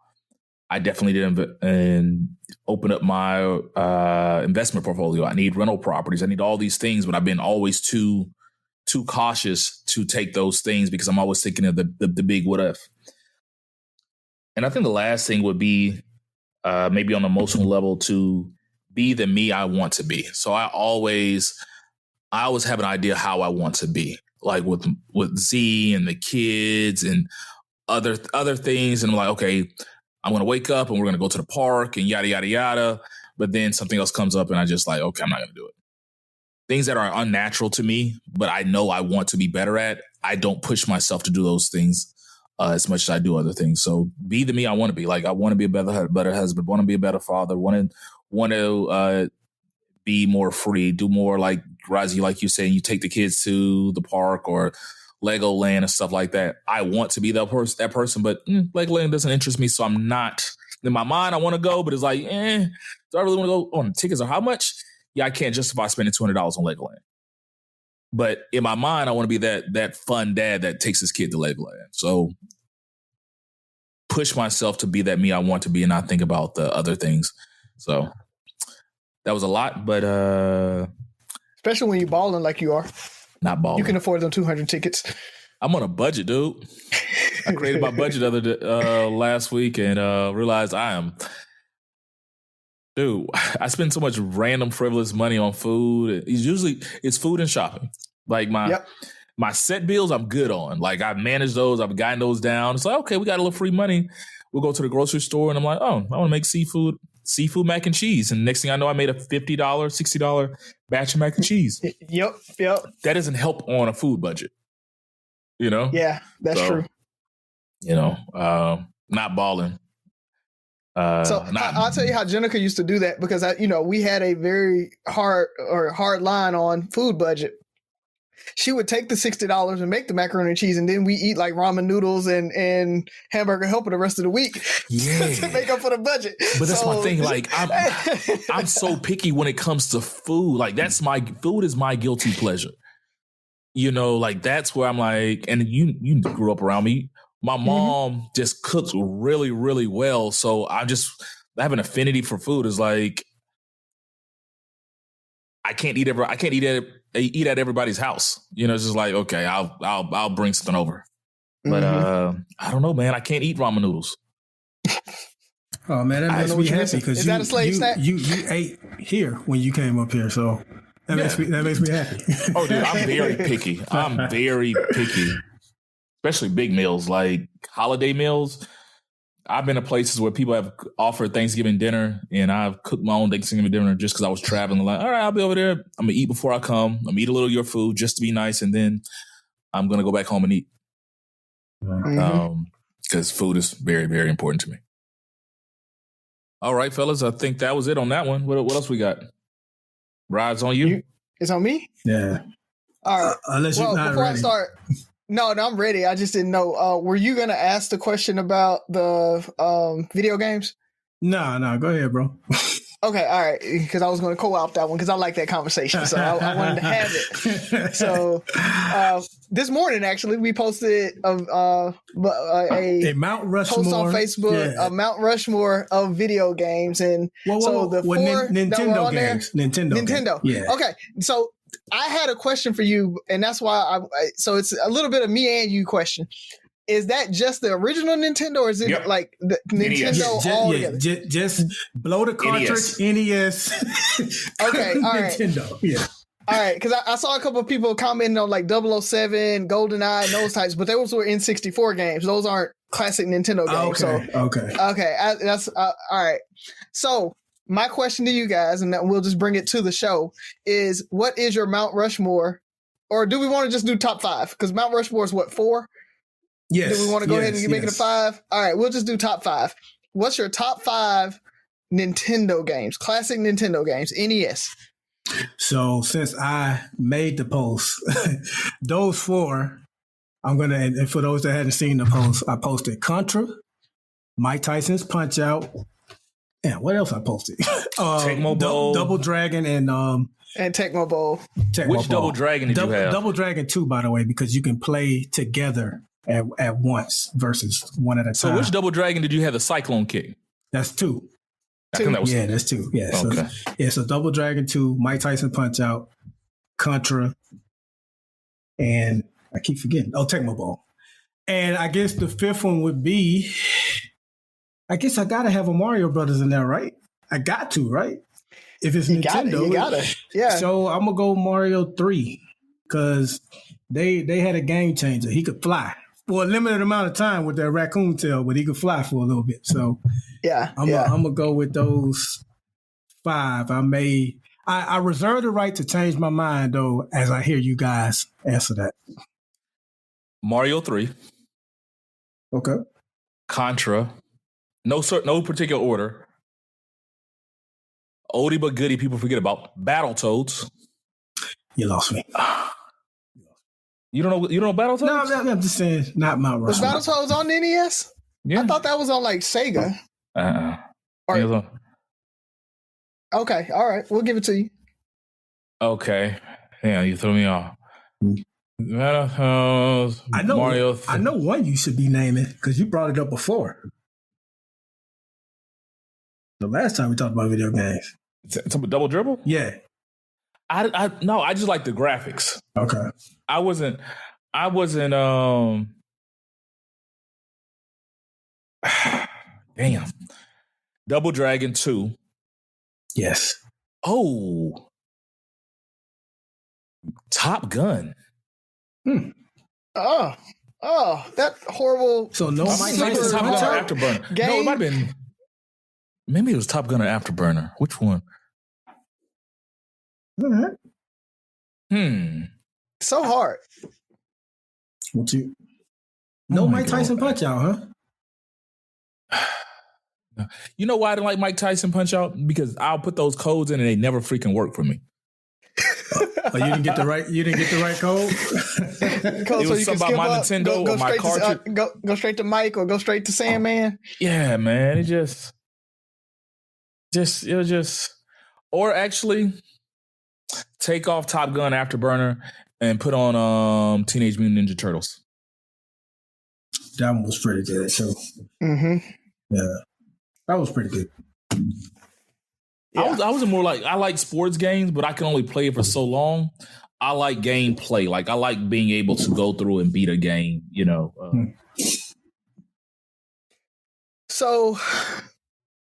I definitely did and open up my investment portfolio. I need rental properties. I need all these things, but I've been always too cautious to take those things because I'm always thinking of the big what if. And I think the last thing would be maybe on an emotional level to be the me I want to be. So I always have an idea how I want to be, like with Z and the kids and other things. And I'm like, okay, I'm going to wake up and we're going to go to the park and yada, yada, yada. But then something else comes up and I just like, okay, I'm not going to do it. Things that are unnatural to me, but I know I want to be better at, I don't push myself to do those things as much as I do other things. So be the me I want to be. Like I want to be a better husband, want to be a better father, want to be more free, do more like Razi, like you saying, you take the kids to the park or Legoland and stuff like that. I want to be that person, but Legoland doesn't interest me. So I'm not in my mind. I want to go, but it's like, do I really want to go on tickets or how much? Yeah, I can't justify spending $200 on Legoland. But in my mind, I want to be that fun dad that takes his kid to Legoland. So push myself to be that me I want to be and not think about the other things. So that was a lot, but especially when you're balling like you are. Not balling. You can afford them 200 tickets. I'm on a budget, dude. I created my budget last week and realized dude, I spend so much random frivolous money on food. It's food and shopping. Like my set bills, I'm good on. Like I've managed those. I've gotten those down. It's like, okay, we got a little free money. We'll go to the grocery store and I'm like, oh, I want to make seafood mac and cheese. And next thing I know, I made a $50, $60 batch of mac and cheese. Yep. That doesn't help on a food budget. Yeah, that's true. Not balling. I'll tell you how Jenica used to do that because we had a very hard line on food budget. She would take the $60 and make the macaroni and cheese, and then we eat like ramen noodles and hamburger helper the rest of the week to make up for the budget. But that's my thing. Like I'm so picky when it comes to food. Like food is my guilty pleasure. Like that's where I'm like, and you grew up around me. My mom just cooks really, really well. So I have an affinity for food. It's like, I can't eat at everybody's house. It's just like, okay, I'll bring something over. But I don't know, man. I can't eat ramen noodles. Oh man, that makes me happy because that a slave snack? You ate here when you came up here, so that makes me happy. Oh, dude, I'm very picky. Especially big meals like holiday meals. I've been to places where people have offered Thanksgiving dinner and I've cooked my own Thanksgiving dinner just because I was traveling. Like, all right, I'll be over there. I'm going to eat before I come. I'm going to eat a little of your food just to be nice. And then I'm going to go back home and eat. Because food is very, very important to me. All right, fellas. I think that was it on that one. What else we got? Rides on you? It's on me? Yeah. All right. Unless you're not before ready. I start... No, I'm ready. I just didn't know. Were you going to ask the question about the video games? No, go ahead, bro. Okay, all right, because I was going to co-opt that one because I like that conversation, so I wanted to have it. So this morning, actually, we posted a Mount Rushmore post on Facebook, a Mount Rushmore of video games, and the four Nintendo that were on games. there, Nintendo. Yeah. Okay, so I had a question for you, and that's why so it's a little bit of me and you question. Is that just the original Nintendo, or is it like the Nintendo all together? Just blow the cartridge, NES. Okay, all right. Nintendo, yeah. All right, because I saw a couple of people commenting on like 007, GoldenEye, and those types, but those were N64 games. Those aren't classic Nintendo games. Okay. That's all right. So my question to you guys, and we'll just bring it to the show, is what is your Mount Rushmore? Or do we want to just do top 5? Because Mount Rushmore is what, 4? Yes. Do we want to go ahead and make it a 5? All right, we'll just do top 5. What's your top 5 Nintendo games, classic Nintendo games, NES? So since I made the post, those 4, I'm going to, and for those that hadn't seen the post, I posted Contra, Mike Tyson's Punch-Out, and what else I posted? Tecmo Bowl. Double Dragon and Tecmo Bowl. Which Double Dragon did you have? Double Dragon 2, by the way, because you can play together at once versus one at a time. So which Double Dragon did you have the Cyclone kick? That's 2. That's 2. Yeah. Okay. So Double Dragon 2, Mike Tyson Punch-Out, Contra, and I keep forgetting. Tecmo Bowl. And I guess the 5th one would be, I guess I got to have a Mario Brothers in there, right? I got to, right? If it's Nintendo. You got it. Yeah. So I'm going to go Mario 3 because they had a game changer. He could fly for a limited amount of time with that raccoon tail, but he could fly for a little bit. So I'm going to go with those 5. I reserve the right to change my mind, though, as I hear you guys answer that. Mario 3. Okay. Contra. No particular order. Oldie but goodie people forget about. Battletoads. You lost me. You don't know Battletoads? No, I'm just saying, not Mount Rushmore. Was Battletoads on NES? Yeah. I thought that was on like Sega. Okay, all right. We'll give it to you. Okay. Yeah, you threw me off. Battletoads, Mario. I know one you should be naming because you brought it up before. The last time we talked about video games. It's a Double Dribble? Yeah. I just like the graphics. Okay. I wasn't damn. Double Dragon 2. Yes. Oh. Top Gun. Oh, that horrible. So no Mike Tyson Afterburner. Game? No, it might have been. Maybe it was Top Gun or Afterburner. Which one? All right. So hard. What you? No Mike Tyson Punch-Out, huh? You know why I didn't like Mike Tyson Punch-Out? Because I'll put those codes in and they never freaking work for me. You didn't get the right code? It was something about my Nintendo or my cartridge. Go straight to Mike or go straight to Sandman. Yeah, man. It was just, or actually take off Top Gun Afterburner and put on Teenage Mutant Ninja Turtles. That one was pretty good, too. Mm-hmm. Yeah. That was pretty good. Yeah. I was more like, I like sports games, but I can only play it for so long. I like gameplay. Like, I like being able to go through and beat a game, you know. So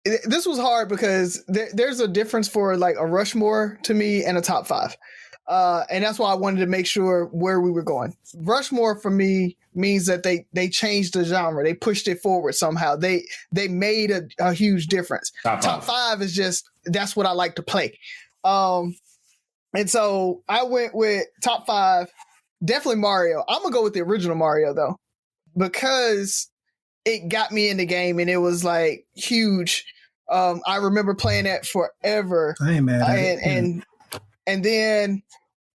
this was hard because there's a difference for like a Rushmore to me and a top 5. And that's why I wanted to make sure where we were going. Rushmore for me means that they changed the genre. They pushed it forward somehow. They made a huge difference. Top 5 is just, that's what I like to play. And so I went with top 5, definitely Mario. I'm going to go with the original Mario though, because it got me in the game and it was like huge. I remember playing that forever. I ain't mad at it. And then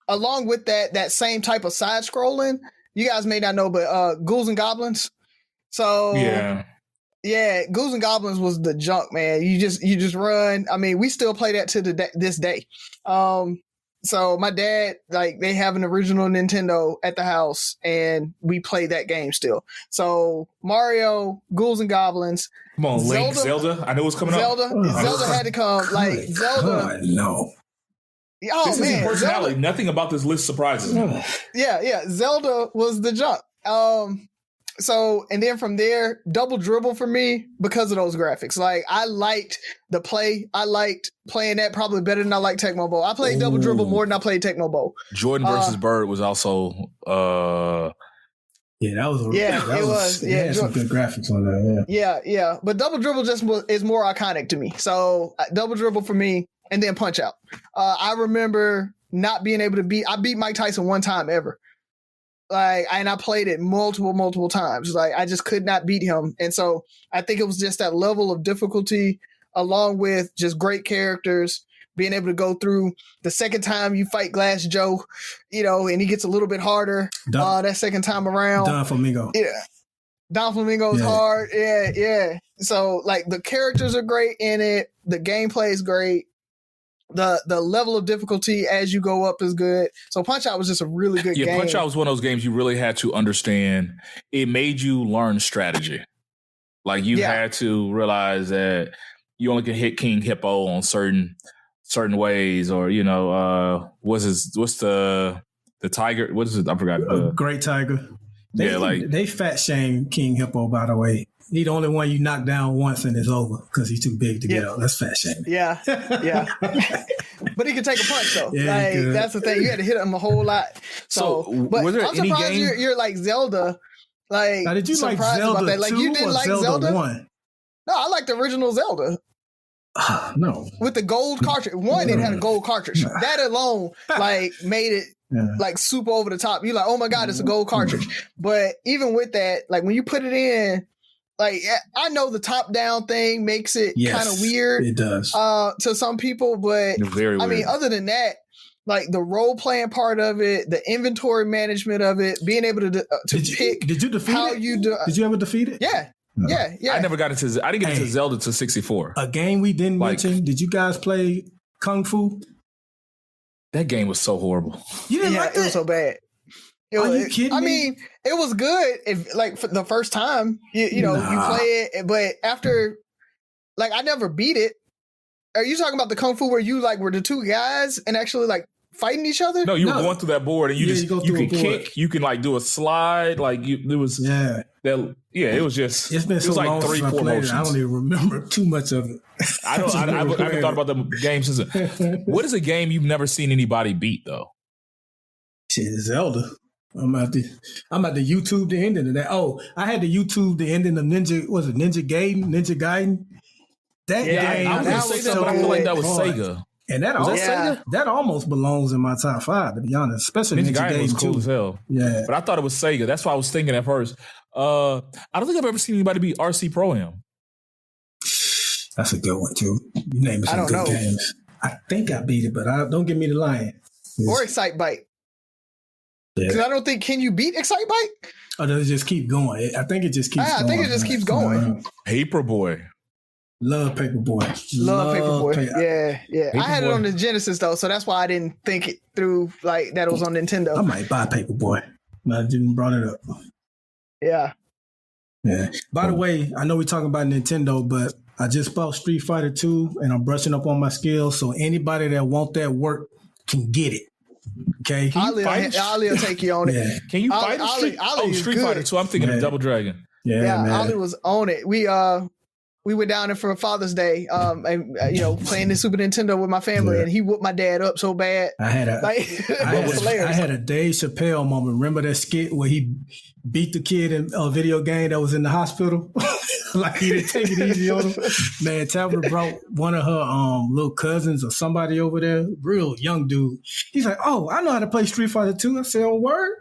along with that same type of side scrolling, you guys may not know, but Ghouls and Goblins. So yeah, Yeah, Ghouls and Goblins was the junk, man. You just run. I mean, we still play that to this day. So my dad, like, they have an original Nintendo at the house, and we play that game still. So Mario, Ghouls and Goblins. Come on, Link, Zelda. I knew it was coming up. Zelda had to come. Like Zelda. No. Oh this man, is personality. Zelda. Nothing about this list surprises me. Yeah. Zelda was the junk. So, and then from there, Double Dribble for me because of those graphics. Like, I liked the play. I liked playing that probably better than I liked Tecmo Bowl. I played Double Dribble more than I played Tecmo Bowl. Jordan versus Bird was also. Yeah, that was. It was. Yeah, had some good graphics on that. Yeah. But Double Dribble is more iconic to me. So, Double Dribble for me, and then Punch Out. I remember not being able to beat. I beat Mike Tyson one time ever. Like, and I played it multiple times. Like, I just could not beat him. And so I think it was just that level of difficulty along with just great characters, being able to go through the second time you fight Glass Joe, and he gets a little bit harder that second time around. Don Flamingo. Yeah. Don Flamingo is hard. Yeah. So, like, the characters are great in it. The gameplay is great. The level of difficulty as you go up is good. So Punch Out was just a really good game. Yeah, Punch Out was one of those games you really had to understand. It made you learn strategy. Like, you had to realize that you only can hit King Hippo on certain ways, or what's the tiger? What is it? I forgot. Great Tiger. They fat shamed King Hippo, by the way. He's the only one you knock down once and it's over because he's too big to get out. That's fat shaming. Yeah. But he can take a punch though. Yeah, that's the thing. You had to hit him a whole lot. But was there I'm any surprised game? You're like Zelda. Like, now, did you like surprised Zelda about that? Like, 2 you didn't or like Zelda 1? No, I like the original Zelda. No. With the gold cartridge. It had a gold cartridge. That alone, like, made it like super over the top. You're like, oh my God, it's a gold cartridge. But even with that, like, when you put it in, like, I know the top down thing makes it kind of weird. It does. To some people, but very weird. I mean, other than that, like, the role playing part of it, the inventory management of it, being able to pick. Did you defeat how it? you do? Did you ever defeat it? Yeah. No. Yeah. I didn't get into Zelda to 64. A game we didn't mention. Did you guys play Kung Fu? That game was so horrible. You didn't like that? It was so bad. Are you kidding me? I mean, it was good if, like, for the first time, you play it, but after, like, I never beat it. Are you talking about the Kung Fu where you, like, were the two guys and actually, like, fighting each other? No, you were going through that board and you can kick, you can, like, do a slide, like, it was it was just, it's been so long like 3-4 motions. I don't even remember too much of it. I haven't thought about the game since. What is a game you've never seen anybody beat though? Shit, Zelda. I'm at the YouTube the ending of that. Oh, I had the YouTube the ending of Ninja Gaiden. That game. I was gonna say that, but I feel like that was Sega. And that almost belongs in my top 5, to be honest. Especially Ninja Gaiden was cool as hell. Yeah, but I thought it was Sega. That's why I was thinking at first. I don't think I've ever seen anybody beat RC Pro-Am. That's a good one too. You named some good games. I think I beat it, but don't give me the lying. Or Excite Bike. Because I don't think, can you beat Excite Bike? Oh, does it just keep going? I think it just keeps going. I think it just keeps going. Paperboy. Love Paperboy. Love Paperboy. Yeah. I had it on the Genesis though, so that's why I didn't think it through like that it was on Nintendo. I might buy Paperboy, but I didn't brought it up. Yeah. By the way, I know we're talking about Nintendo, but I just bought Street Fighter 2 and I'm brushing up on my skills, so anybody that want that work can get it. Okay, I'll take you on it. Yeah. Can you fight Street Fighter 2? I'm thinking of Double Dragon. Yeah, Ollie was on it. We went down there for Father's Day, and playing the Super Nintendo with my family, and he whooped my dad up so bad. I had a Dave Chappelle moment. Remember that skit where he beat the kid in a video game that was in the hospital? Like he didn't take it easy on him. Man, Tabitha brought one of her little cousins or somebody over there, real young dude. He's like, "Oh, I know how to play Street Fighter 2." I said, "Oh, word."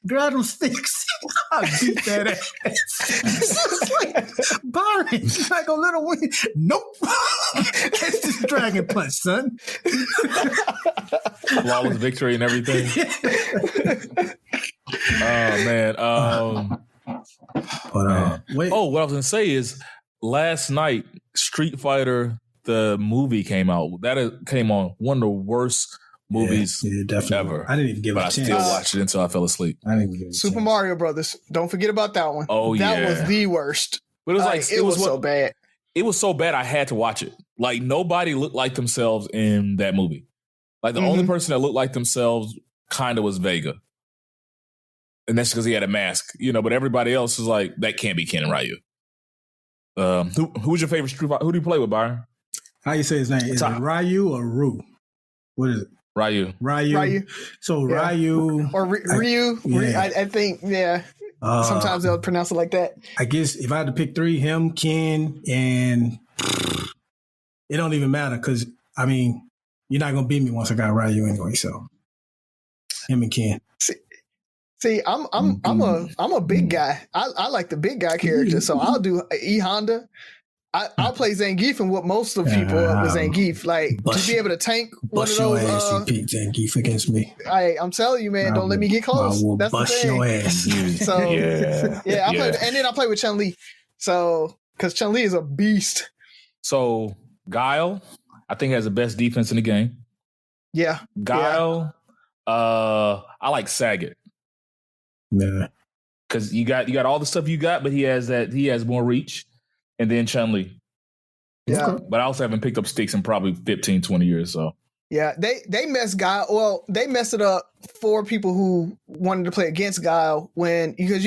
Grab them sticks. I beat that ass. Like, Byron, like a little win. Nope. Catch this dragon punch, son. Flawless victory and everything. Oh, man. But wait. Oh, what I was gonna say is last night Street Fighter the movie came out. That came on one of the worst movies definitely ever. I didn't even give it a chance. I still watched it until I fell asleep. I didn't even give it a Super chance. Mario Brothers. Don't forget about that one. Oh, that was the worst. But it was like it was so bad. It was so bad I had to watch it. Like nobody looked like themselves in that movie. Like the only person that looked like themselves kind of was Vega. And that's because he had a mask, but everybody else is like, that can't be Ken and Ryu. Who's your favorite Street Fighter? Who do you play with, Byron? How you say his name? Is it Ryu or Ru? What is it? Ryu. So Ryu. Or Ryu. I think, sometimes they'll pronounce it like that. I guess if I had to pick three, him, Ken, and it don't even matter because, I mean, you're not going to beat me once I got Ryu anyway, so him and Ken. See, I'm a big guy. I like the big guy character, so I'll do E Honda. I'll play Zangief and what most of people up with Zangief. Like to be able to tank one of those. Ass, you beat Zangief against me. I'm telling you, man, don't let me get close. I will That's bust the thing. your ass. So I played, and then I play with Chun-Li. So because Chun-Li is a beast. So Guile, I think has the best defense in the game. Yeah, Guile. I like Sagat. Yeah, because you got all the stuff you got, but he has more reach. And then Chun-Li. Yeah. Okay. But I also haven't picked up sticks in probably 15, 20 years. So yeah, they messed Guile. Well, they messed it up for people who wanted to play against Guile because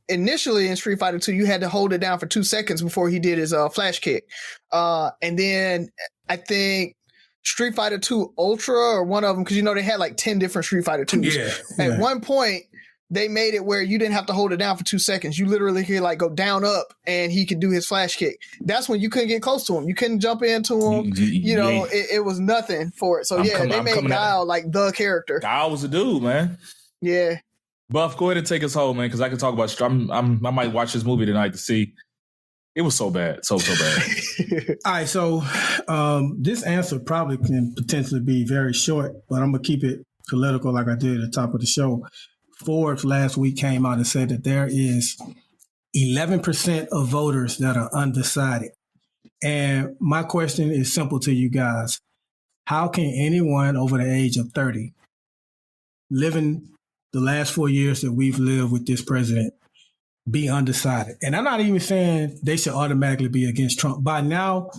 initially in Street Fighter 2, you had to hold it down for 2 seconds before he did his flash kick. And then I think Street Fighter 2 Ultra or one of them, because they had like 10 different Street Fighter 2s. Yeah. At one point, they made it where you didn't have to hold it down for 2 seconds. You literally could like go down, up, and he could do his flash kick. That's when you couldn't get close to him. You couldn't jump into him. It was nothing for it. So they made Guile like the character. Guile was a dude, man. Yeah. Buff, go ahead and take us home, man, because I can talk about. I might watch this movie tonight to see. It was so bad, so bad. All right, so this answer probably can potentially be very short, but I'm gonna keep it political like I did at the top of the show. Forbes last week came out and said that there is 11% of voters that are undecided. And my question is simple to you guys. How can anyone over the age of 30 living the last 4 years that we've lived with this president be undecided? And I'm not even saying they should automatically be against Trump. By now,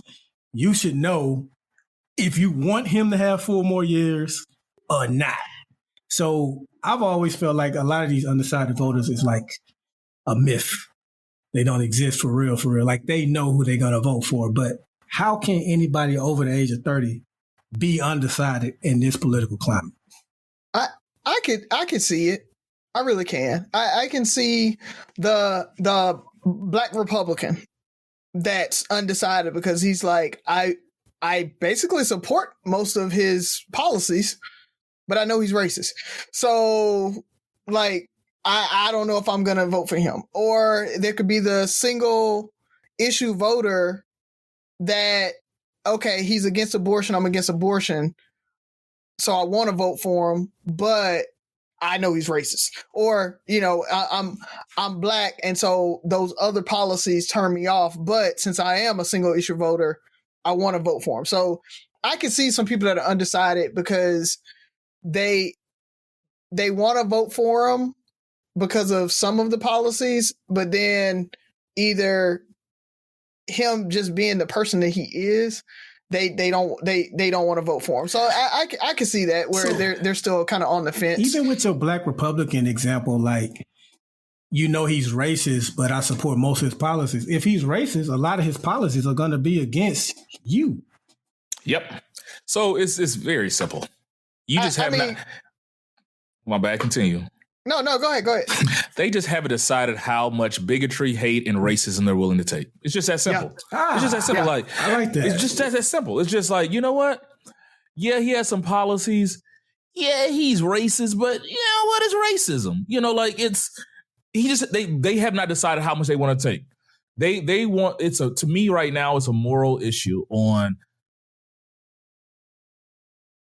you should know if you want him to have 4 more years or not. So I've always felt like a lot of these undecided voters is like a myth. They don't exist for real. Like they know who they're going to vote for. But how can anybody over the age of 30 be undecided in this political climate? I could see it. I really can. I can see the Black Republican that's undecided because he's like, I basically support most of his policies, but I know he's racist. So, like, I don't know if I'm going to vote for him. Or there could be the single issue voter that, okay, he's against abortion, I'm against abortion, so I want to vote for him, but I know he's racist. Or, I'm black, and so those other policies turn me off, but since I am a single issue voter, I want to vote for him. So I can see some people that are undecided because they want to vote for him because of some of the policies, but then either him just being the person that he is, they don't want to vote for him. So I can see that where they're still kind of on the fence. Even with your Black Republican example, like, he's racist, but I support most of his policies. If he's racist, a lot of his policies are going to be against you. Yep. So it's very simple. You just haven't. My bad. Continue. No, go ahead. They just haven't decided how much bigotry, hate, and racism they're willing to take. It's just that simple. Yeah. It's just that simple. Yeah. Like, I like that. It's just that simple. It's just like, you know what? Yeah, he has some policies. Yeah, he's racist, but what is racism? They have not decided how much they want to take. They want to me right now, it's a moral issue on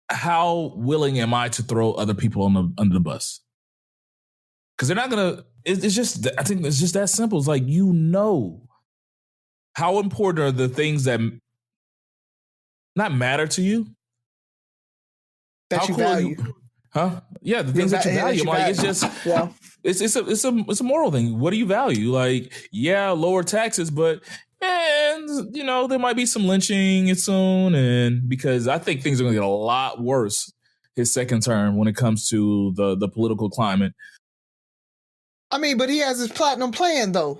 how willing am I to throw other people under the bus? Because they're not going to, it's just, I think it's just that simple. It's like, how important are the things that not matter to you? That how you cool value. Huh? Yeah, the things that you value. Like, it's just, it's a moral thing. What do you value? Like, yeah, lower taxes, but there might be some lynching soon, and because I think things are going to get a lot worse his second term when it comes to the political climate. I mean, but he has his platinum plan though.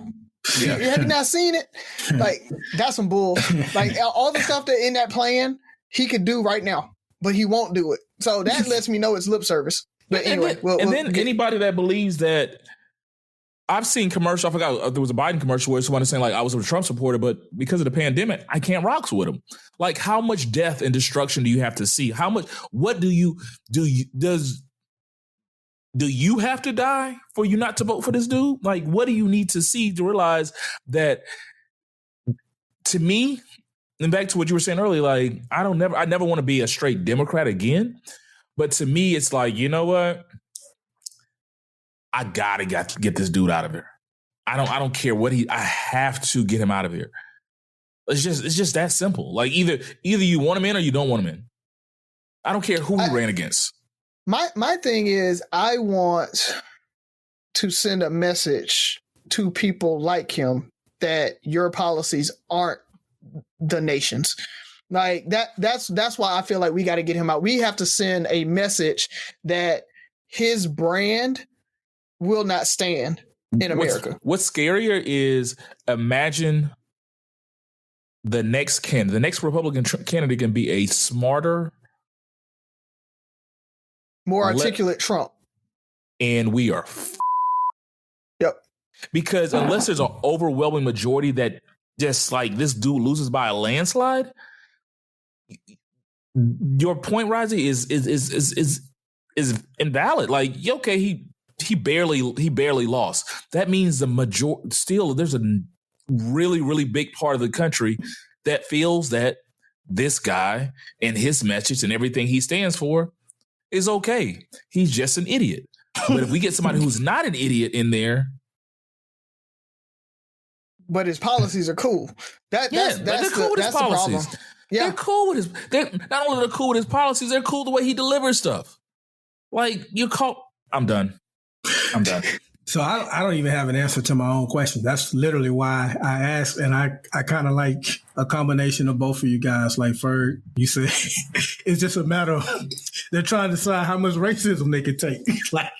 Yeah. Have you not seen it? Like, that's some bull. Like, all the stuff that in that plan he could do right now, but he won't do it. So that lets me know it's lip service. But anyway, anybody that believes that, I've seen commercial. I forgot, there was a Biden commercial where someone was saying, like, I was a Trump supporter, but because of the pandemic, I can't rock with him. Like, how much death and destruction do you have to see? How much? What do you have to die for you not to vote for this dude? Like, what do you need to see to realize that? To me, and back to what you were saying earlier, like, I never want to be a straight Democrat again. But to me, it's like, you know what? I gotta get this dude out of here. I don't care what I have to get him out of here. It's just that simple. Like, either you want him in or you don't want him in. I don't care who he ran against. My thing is, I want to send a message to people like him that your policies aren't the nation's. Like, that's why I feel like we got to get him out. We have to send a message that his brand will not stand in America. What's scarier is, imagine the next Republican candidate can be a smarter, more articulate Trump. And we are Yep. Because unless there's an overwhelming majority that just, like, this dude loses by a landslide, your point, Razi, is invalid. Like, okay, he barely lost. That means the majority, still there's a really, really big part of the country that feels that this guy and his message and everything he stands for is okay. He's just an idiot. But if we get somebody who's not an idiot in there, but his policies are cool. That's cool with his policies. Yeah. They're cool with not only they're cool with his policies, they're cool the way he delivers stuff. Like, I'm done. So I don't even have an answer to my own question. That's literally why I asked, and I kind of like a combination of both of you guys. Like, Ferg, you said it's just a matter of they're trying to decide how much racism they can take. Like,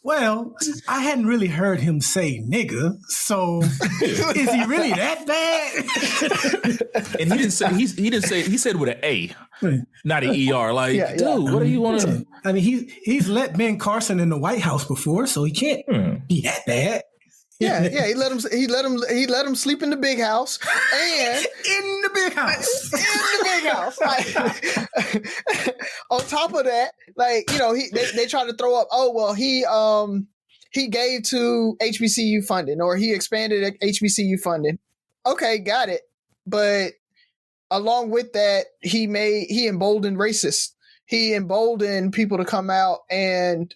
well, I hadn't really heard him say nigga, so is he really that bad? And he didn't say he said with an A, not an ER. Like, dude, what do you want to? I mean, he's let Ben Carson in the White House before, so he can't be that bad. Yeah. He let him sleep in the big house and in the big house. Like, on top of that, like, they try to throw up. Oh well, he gave to HBCU funding, or he expanded HBCU funding. Okay, got it. But along with that, he emboldened racists. He emboldened people to come out and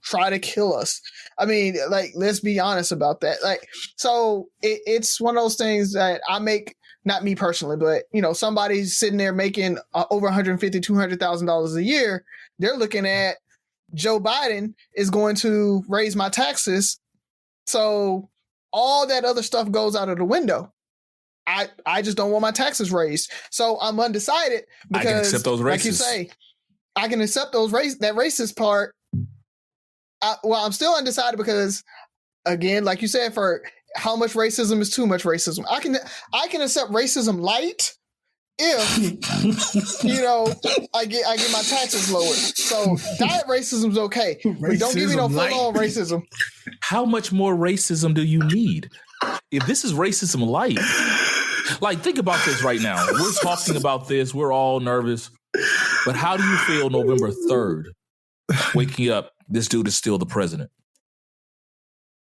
try to kill us. I mean, like, let's be honest about that. Like, so it's one of those things that I make, not me personally, but, somebody's sitting there making over $150,000, $200,000 a year. They're looking at Joe Biden is going to raise my taxes. So all that other stuff goes out of the window. I just don't want my taxes raised. So I'm undecided because, I can accept those racists. Like you say, I can accept that racist part. I'm still undecided because, again, like you said, for how much racism is too much racism. I can accept racism light if I get my taxes lowered. So diet racism is okay, but don't give me no full-on racism. How much more racism do you need? If this is racism light, like, think about this right now. We're talking about this. We're all nervous. But how do you feel November 3rd, waking up, this dude is still the president?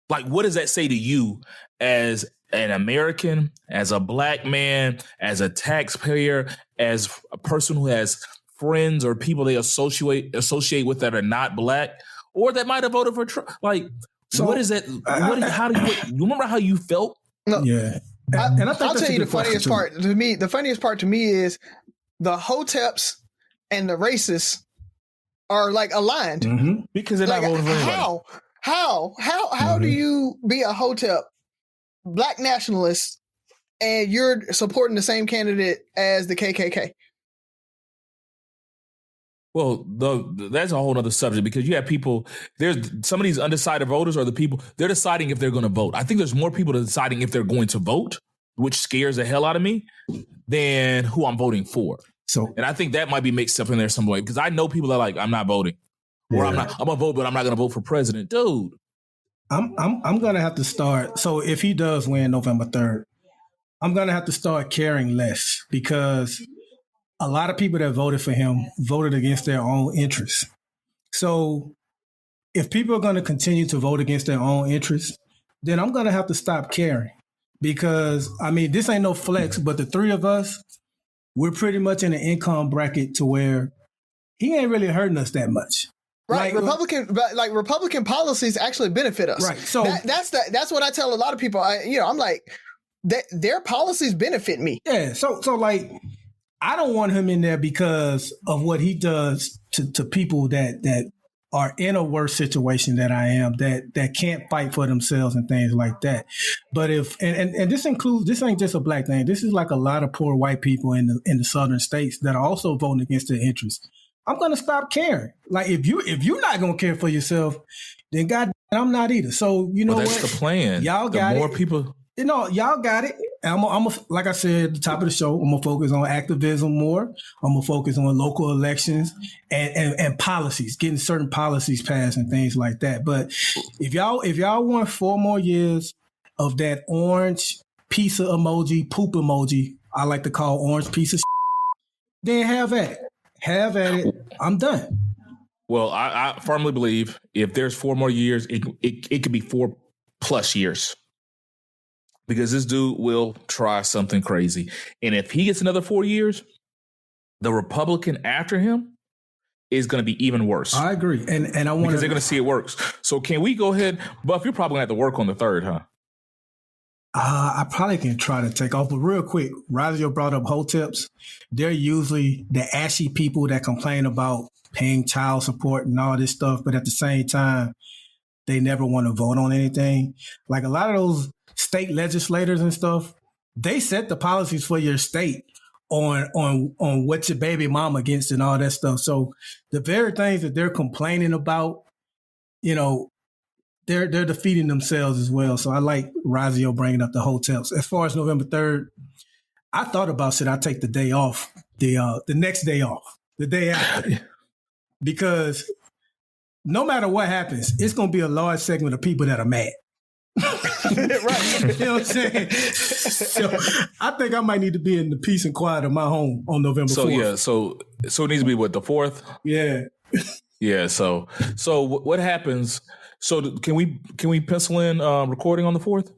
Like, what does that say to you as an American, as a black man, as a taxpayer, as a person who has friends or people they associate with that are not black, or that might have voted for Trump? Like, So what is that? How do you remember how you felt? No, yeah. I'll tell you the funniest part to me. The funniest part to me is the Hoteps and the racists are like aligned because they're not voting for anybody. How do you be a Hotep, black nationalist, and you're supporting the same candidate as the KKK? Well, that's a whole other subject because you have people, there's some of these undecided voters are the people, they're deciding if they're going to vote. I think there's more people deciding if they're going to vote, which scares the hell out of me, than who I'm voting for. And I think that might be mixed up in there some way because I know people that are like, I'm not voting. Or I'm going to vote, but I'm not going to vote for president. Dude. I'm going to have to start. So if he does win November 3rd, I'm going to have to start caring less because a lot of people that voted for him voted against their own interests. So if people are going to continue to vote against their own interests, then I'm going to have to stop caring because, I mean, this ain't no flex, but the three of us, we're pretty much in an income bracket to where he ain't really hurting us that much. Right, Republican policies actually benefit us. Right, so that's what I tell a lot of people. I'm like, their policies benefit me. Yeah, so like, I don't want him in there because of what he does to people that are in a worse situation than I am, that can't fight for themselves and things like that. But if and this includes, this ain't just a black thing. This is like a lot of poor white people in the southern states that are also voting against their interests. I'm gonna stop caring. Like if you're not gonna care for yourself, then God, I'm not either. So you know that's what? The plan. Y'all got more it. People. Y'all got it. I'm like I said at the top of the show, I'm gonna focus on activism more. I'm gonna focus on local elections and policies, getting certain policies passed and things like that. But if y'all want 4 more years of that orange pizza emoji, poop emoji, I like to call orange piece of shit, then have at it. Have at it. I'm done. Well, I firmly believe if there's 4 more years, it could be 4+ years. Because this dude will try something crazy. And if he gets another 4 years, the Republican after him is going to be even worse. I agree. And I want because they're going to see it works. So can we go ahead? Buff, you're probably going to have to work on the 3rd, huh? I probably can try to take off. But real quick, Razio brought up Hoteps. They're usually the ashy people that complain about paying child support and all this stuff. But at the same time, they never want to vote on anything. Like a lot of those state legislators and stuff, they set the policies for your state on what your baby mama gets and all that stuff. So the very things that they're complaining about, they're defeating themselves as well. So I like Razio bringing up the Hoteps. As far as November 3rd, I thought about should I take the day off, the next day off, the day after, because no matter what happens, it's going to be a large segment of people that are mad. Right. You know what I'm saying? So I think I might need to be in the peace and quiet of my home on November 4th. Yeah, so it needs to be what, the 4th? Yeah. Yeah, so what happens? So can we pencil in recording on the 4th?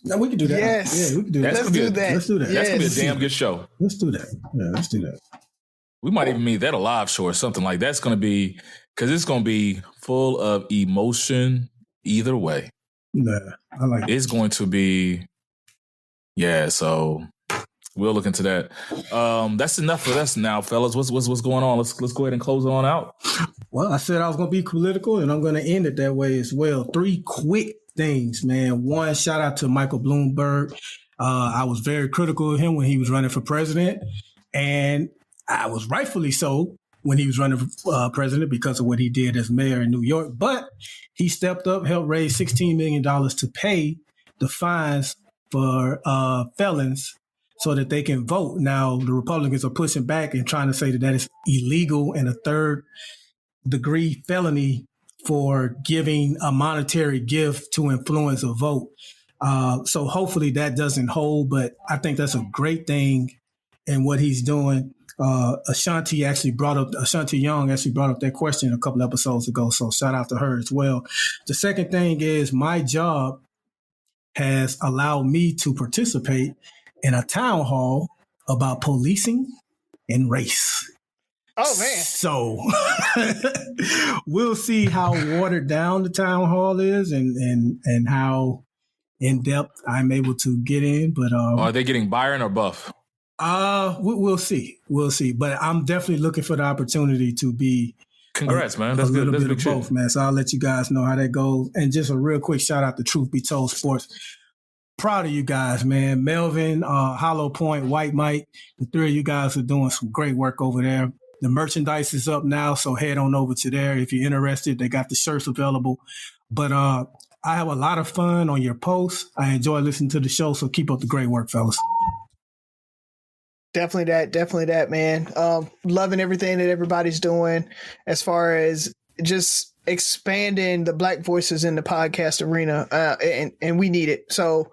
No, we can do that. Yes. Yeah, we can do that. Let's do that. Let's do that. That's going to be a damn good show. Let's do that. Yeah, let's do that. We might even meet that a live show or something like that's going to be, because it's going to be full of emotion either way. Yeah, I like it. It's going to be, so we'll look into that. That's enough for us now, fellas. What's going on? Let's go ahead and close it on out. Well, I said I was going to be political, and I'm going to end it that way as well. 3 quick things, man. 1, shout out to Michael Bloomberg. I was very critical of him when he was running for president, and I was rightfully so when he was running for president because of what he did as mayor in New York. But he stepped up, helped raise $16 million to pay the fines for felons so that they can vote. Now, the Republicans are pushing back and trying to say that is illegal and a 3rd-degree felony for giving a monetary gift to influence a vote. So hopefully that doesn't hold, but I think that's a great thing in what he's doing. Ashanti Young actually brought up that question a couple episodes ago. So shout out to her as well. The second thing is my job has allowed me to participate in a town hall about policing and race. Oh man! So we'll see how watered down the town hall is, and how in depth I'm able to get in. But are they getting Byron or Buff? We'll see. We'll see. But I'm definitely looking for the opportunity to be. Congrats, man! That's good. That's bit of both, man. So I'll let you guys know how that goes. And just a real quick shout out to Truth Be Told Sports. Proud of you guys, man. Melvin, Hollow Point, White Mike, the three of you guys are doing some great work over there. The merchandise is up now, so head on over to there if you're interested. They got the shirts available. But I have a lot of fun on your posts. I enjoy listening to the show, so keep up the great work, fellas. Definitely that, man. Loving everything that everybody's doing as far as just expanding the Black voices in the podcast arena, and we need it. So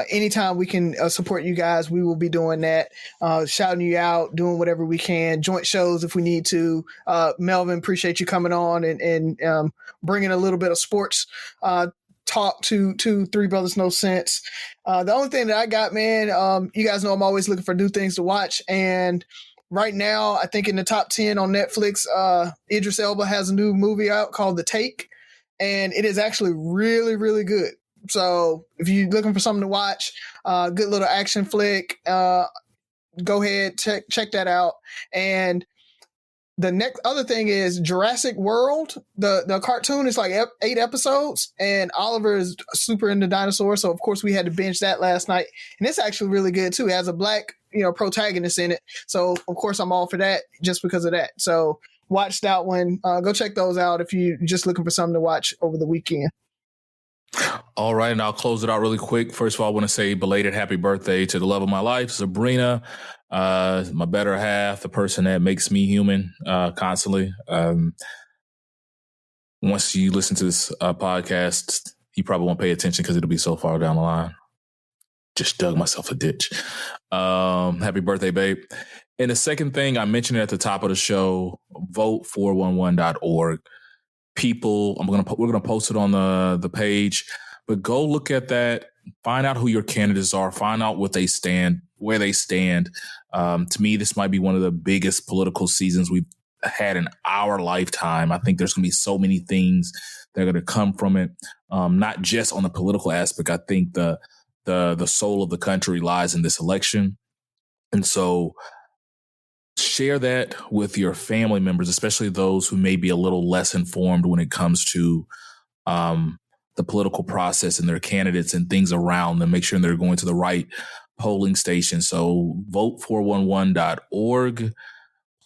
anytime we can support you guys, we will be doing that, shouting you out, doing whatever we can, joint shows if we need to. Melvin, appreciate you coming on and bringing a little bit of sports talk to Three Brothers No Sense. The only thing that I got, man, you guys know I'm always looking for new things to watch, and right now, I think in the top 10 on Netflix, Idris Elba has a new movie out called The Take, and it is actually really, really good. So if you're looking for something to watch, good little action flick, go ahead, check that out. And the next other thing is Jurassic World. The cartoon is like 8 episodes, and Oliver is super into dinosaurs, so of course we had to binge that last night. And it's actually really good too. It has a black protagonist in it, so of course I'm all for that just because of that. So watch that one. Go check those out if you're just looking for something to watch over the weekend. All right, and I'll close it out really quick. First of all, I want to say belated happy birthday to the love of my life, Sabrina, my better half, the person that makes me human constantly. Once you listen to this podcast, you probably won't pay attention because it'll be so far down the line. Just dug myself a ditch. Happy birthday, babe. And the second thing, I mentioned it at the top of the show, vote411.org. People, we're gonna post it on the page, but go look at that, find out who your candidates are, find out what they stand, where they stand. To me, this might be one of the biggest political seasons we've had in our lifetime. I think there's gonna be so many things that are gonna come from it, not just on the political aspect. I think the soul of the country lies in this election. And so share that with your family members, especially those who may be a little less informed when it comes to the political process and their candidates and things around them. Make sure they're going to the right polling station. So vote411.org.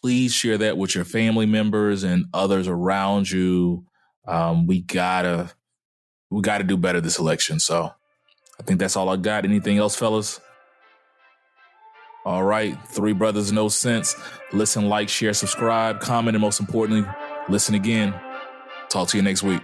Please share that with your family members and others around you. We gotta do better this election. So I think that's all I got. Anything else, fellas? All right. Three Brothers No Sense. Listen, like, share, subscribe, comment, and most importantly, listen again. Talk to you next week.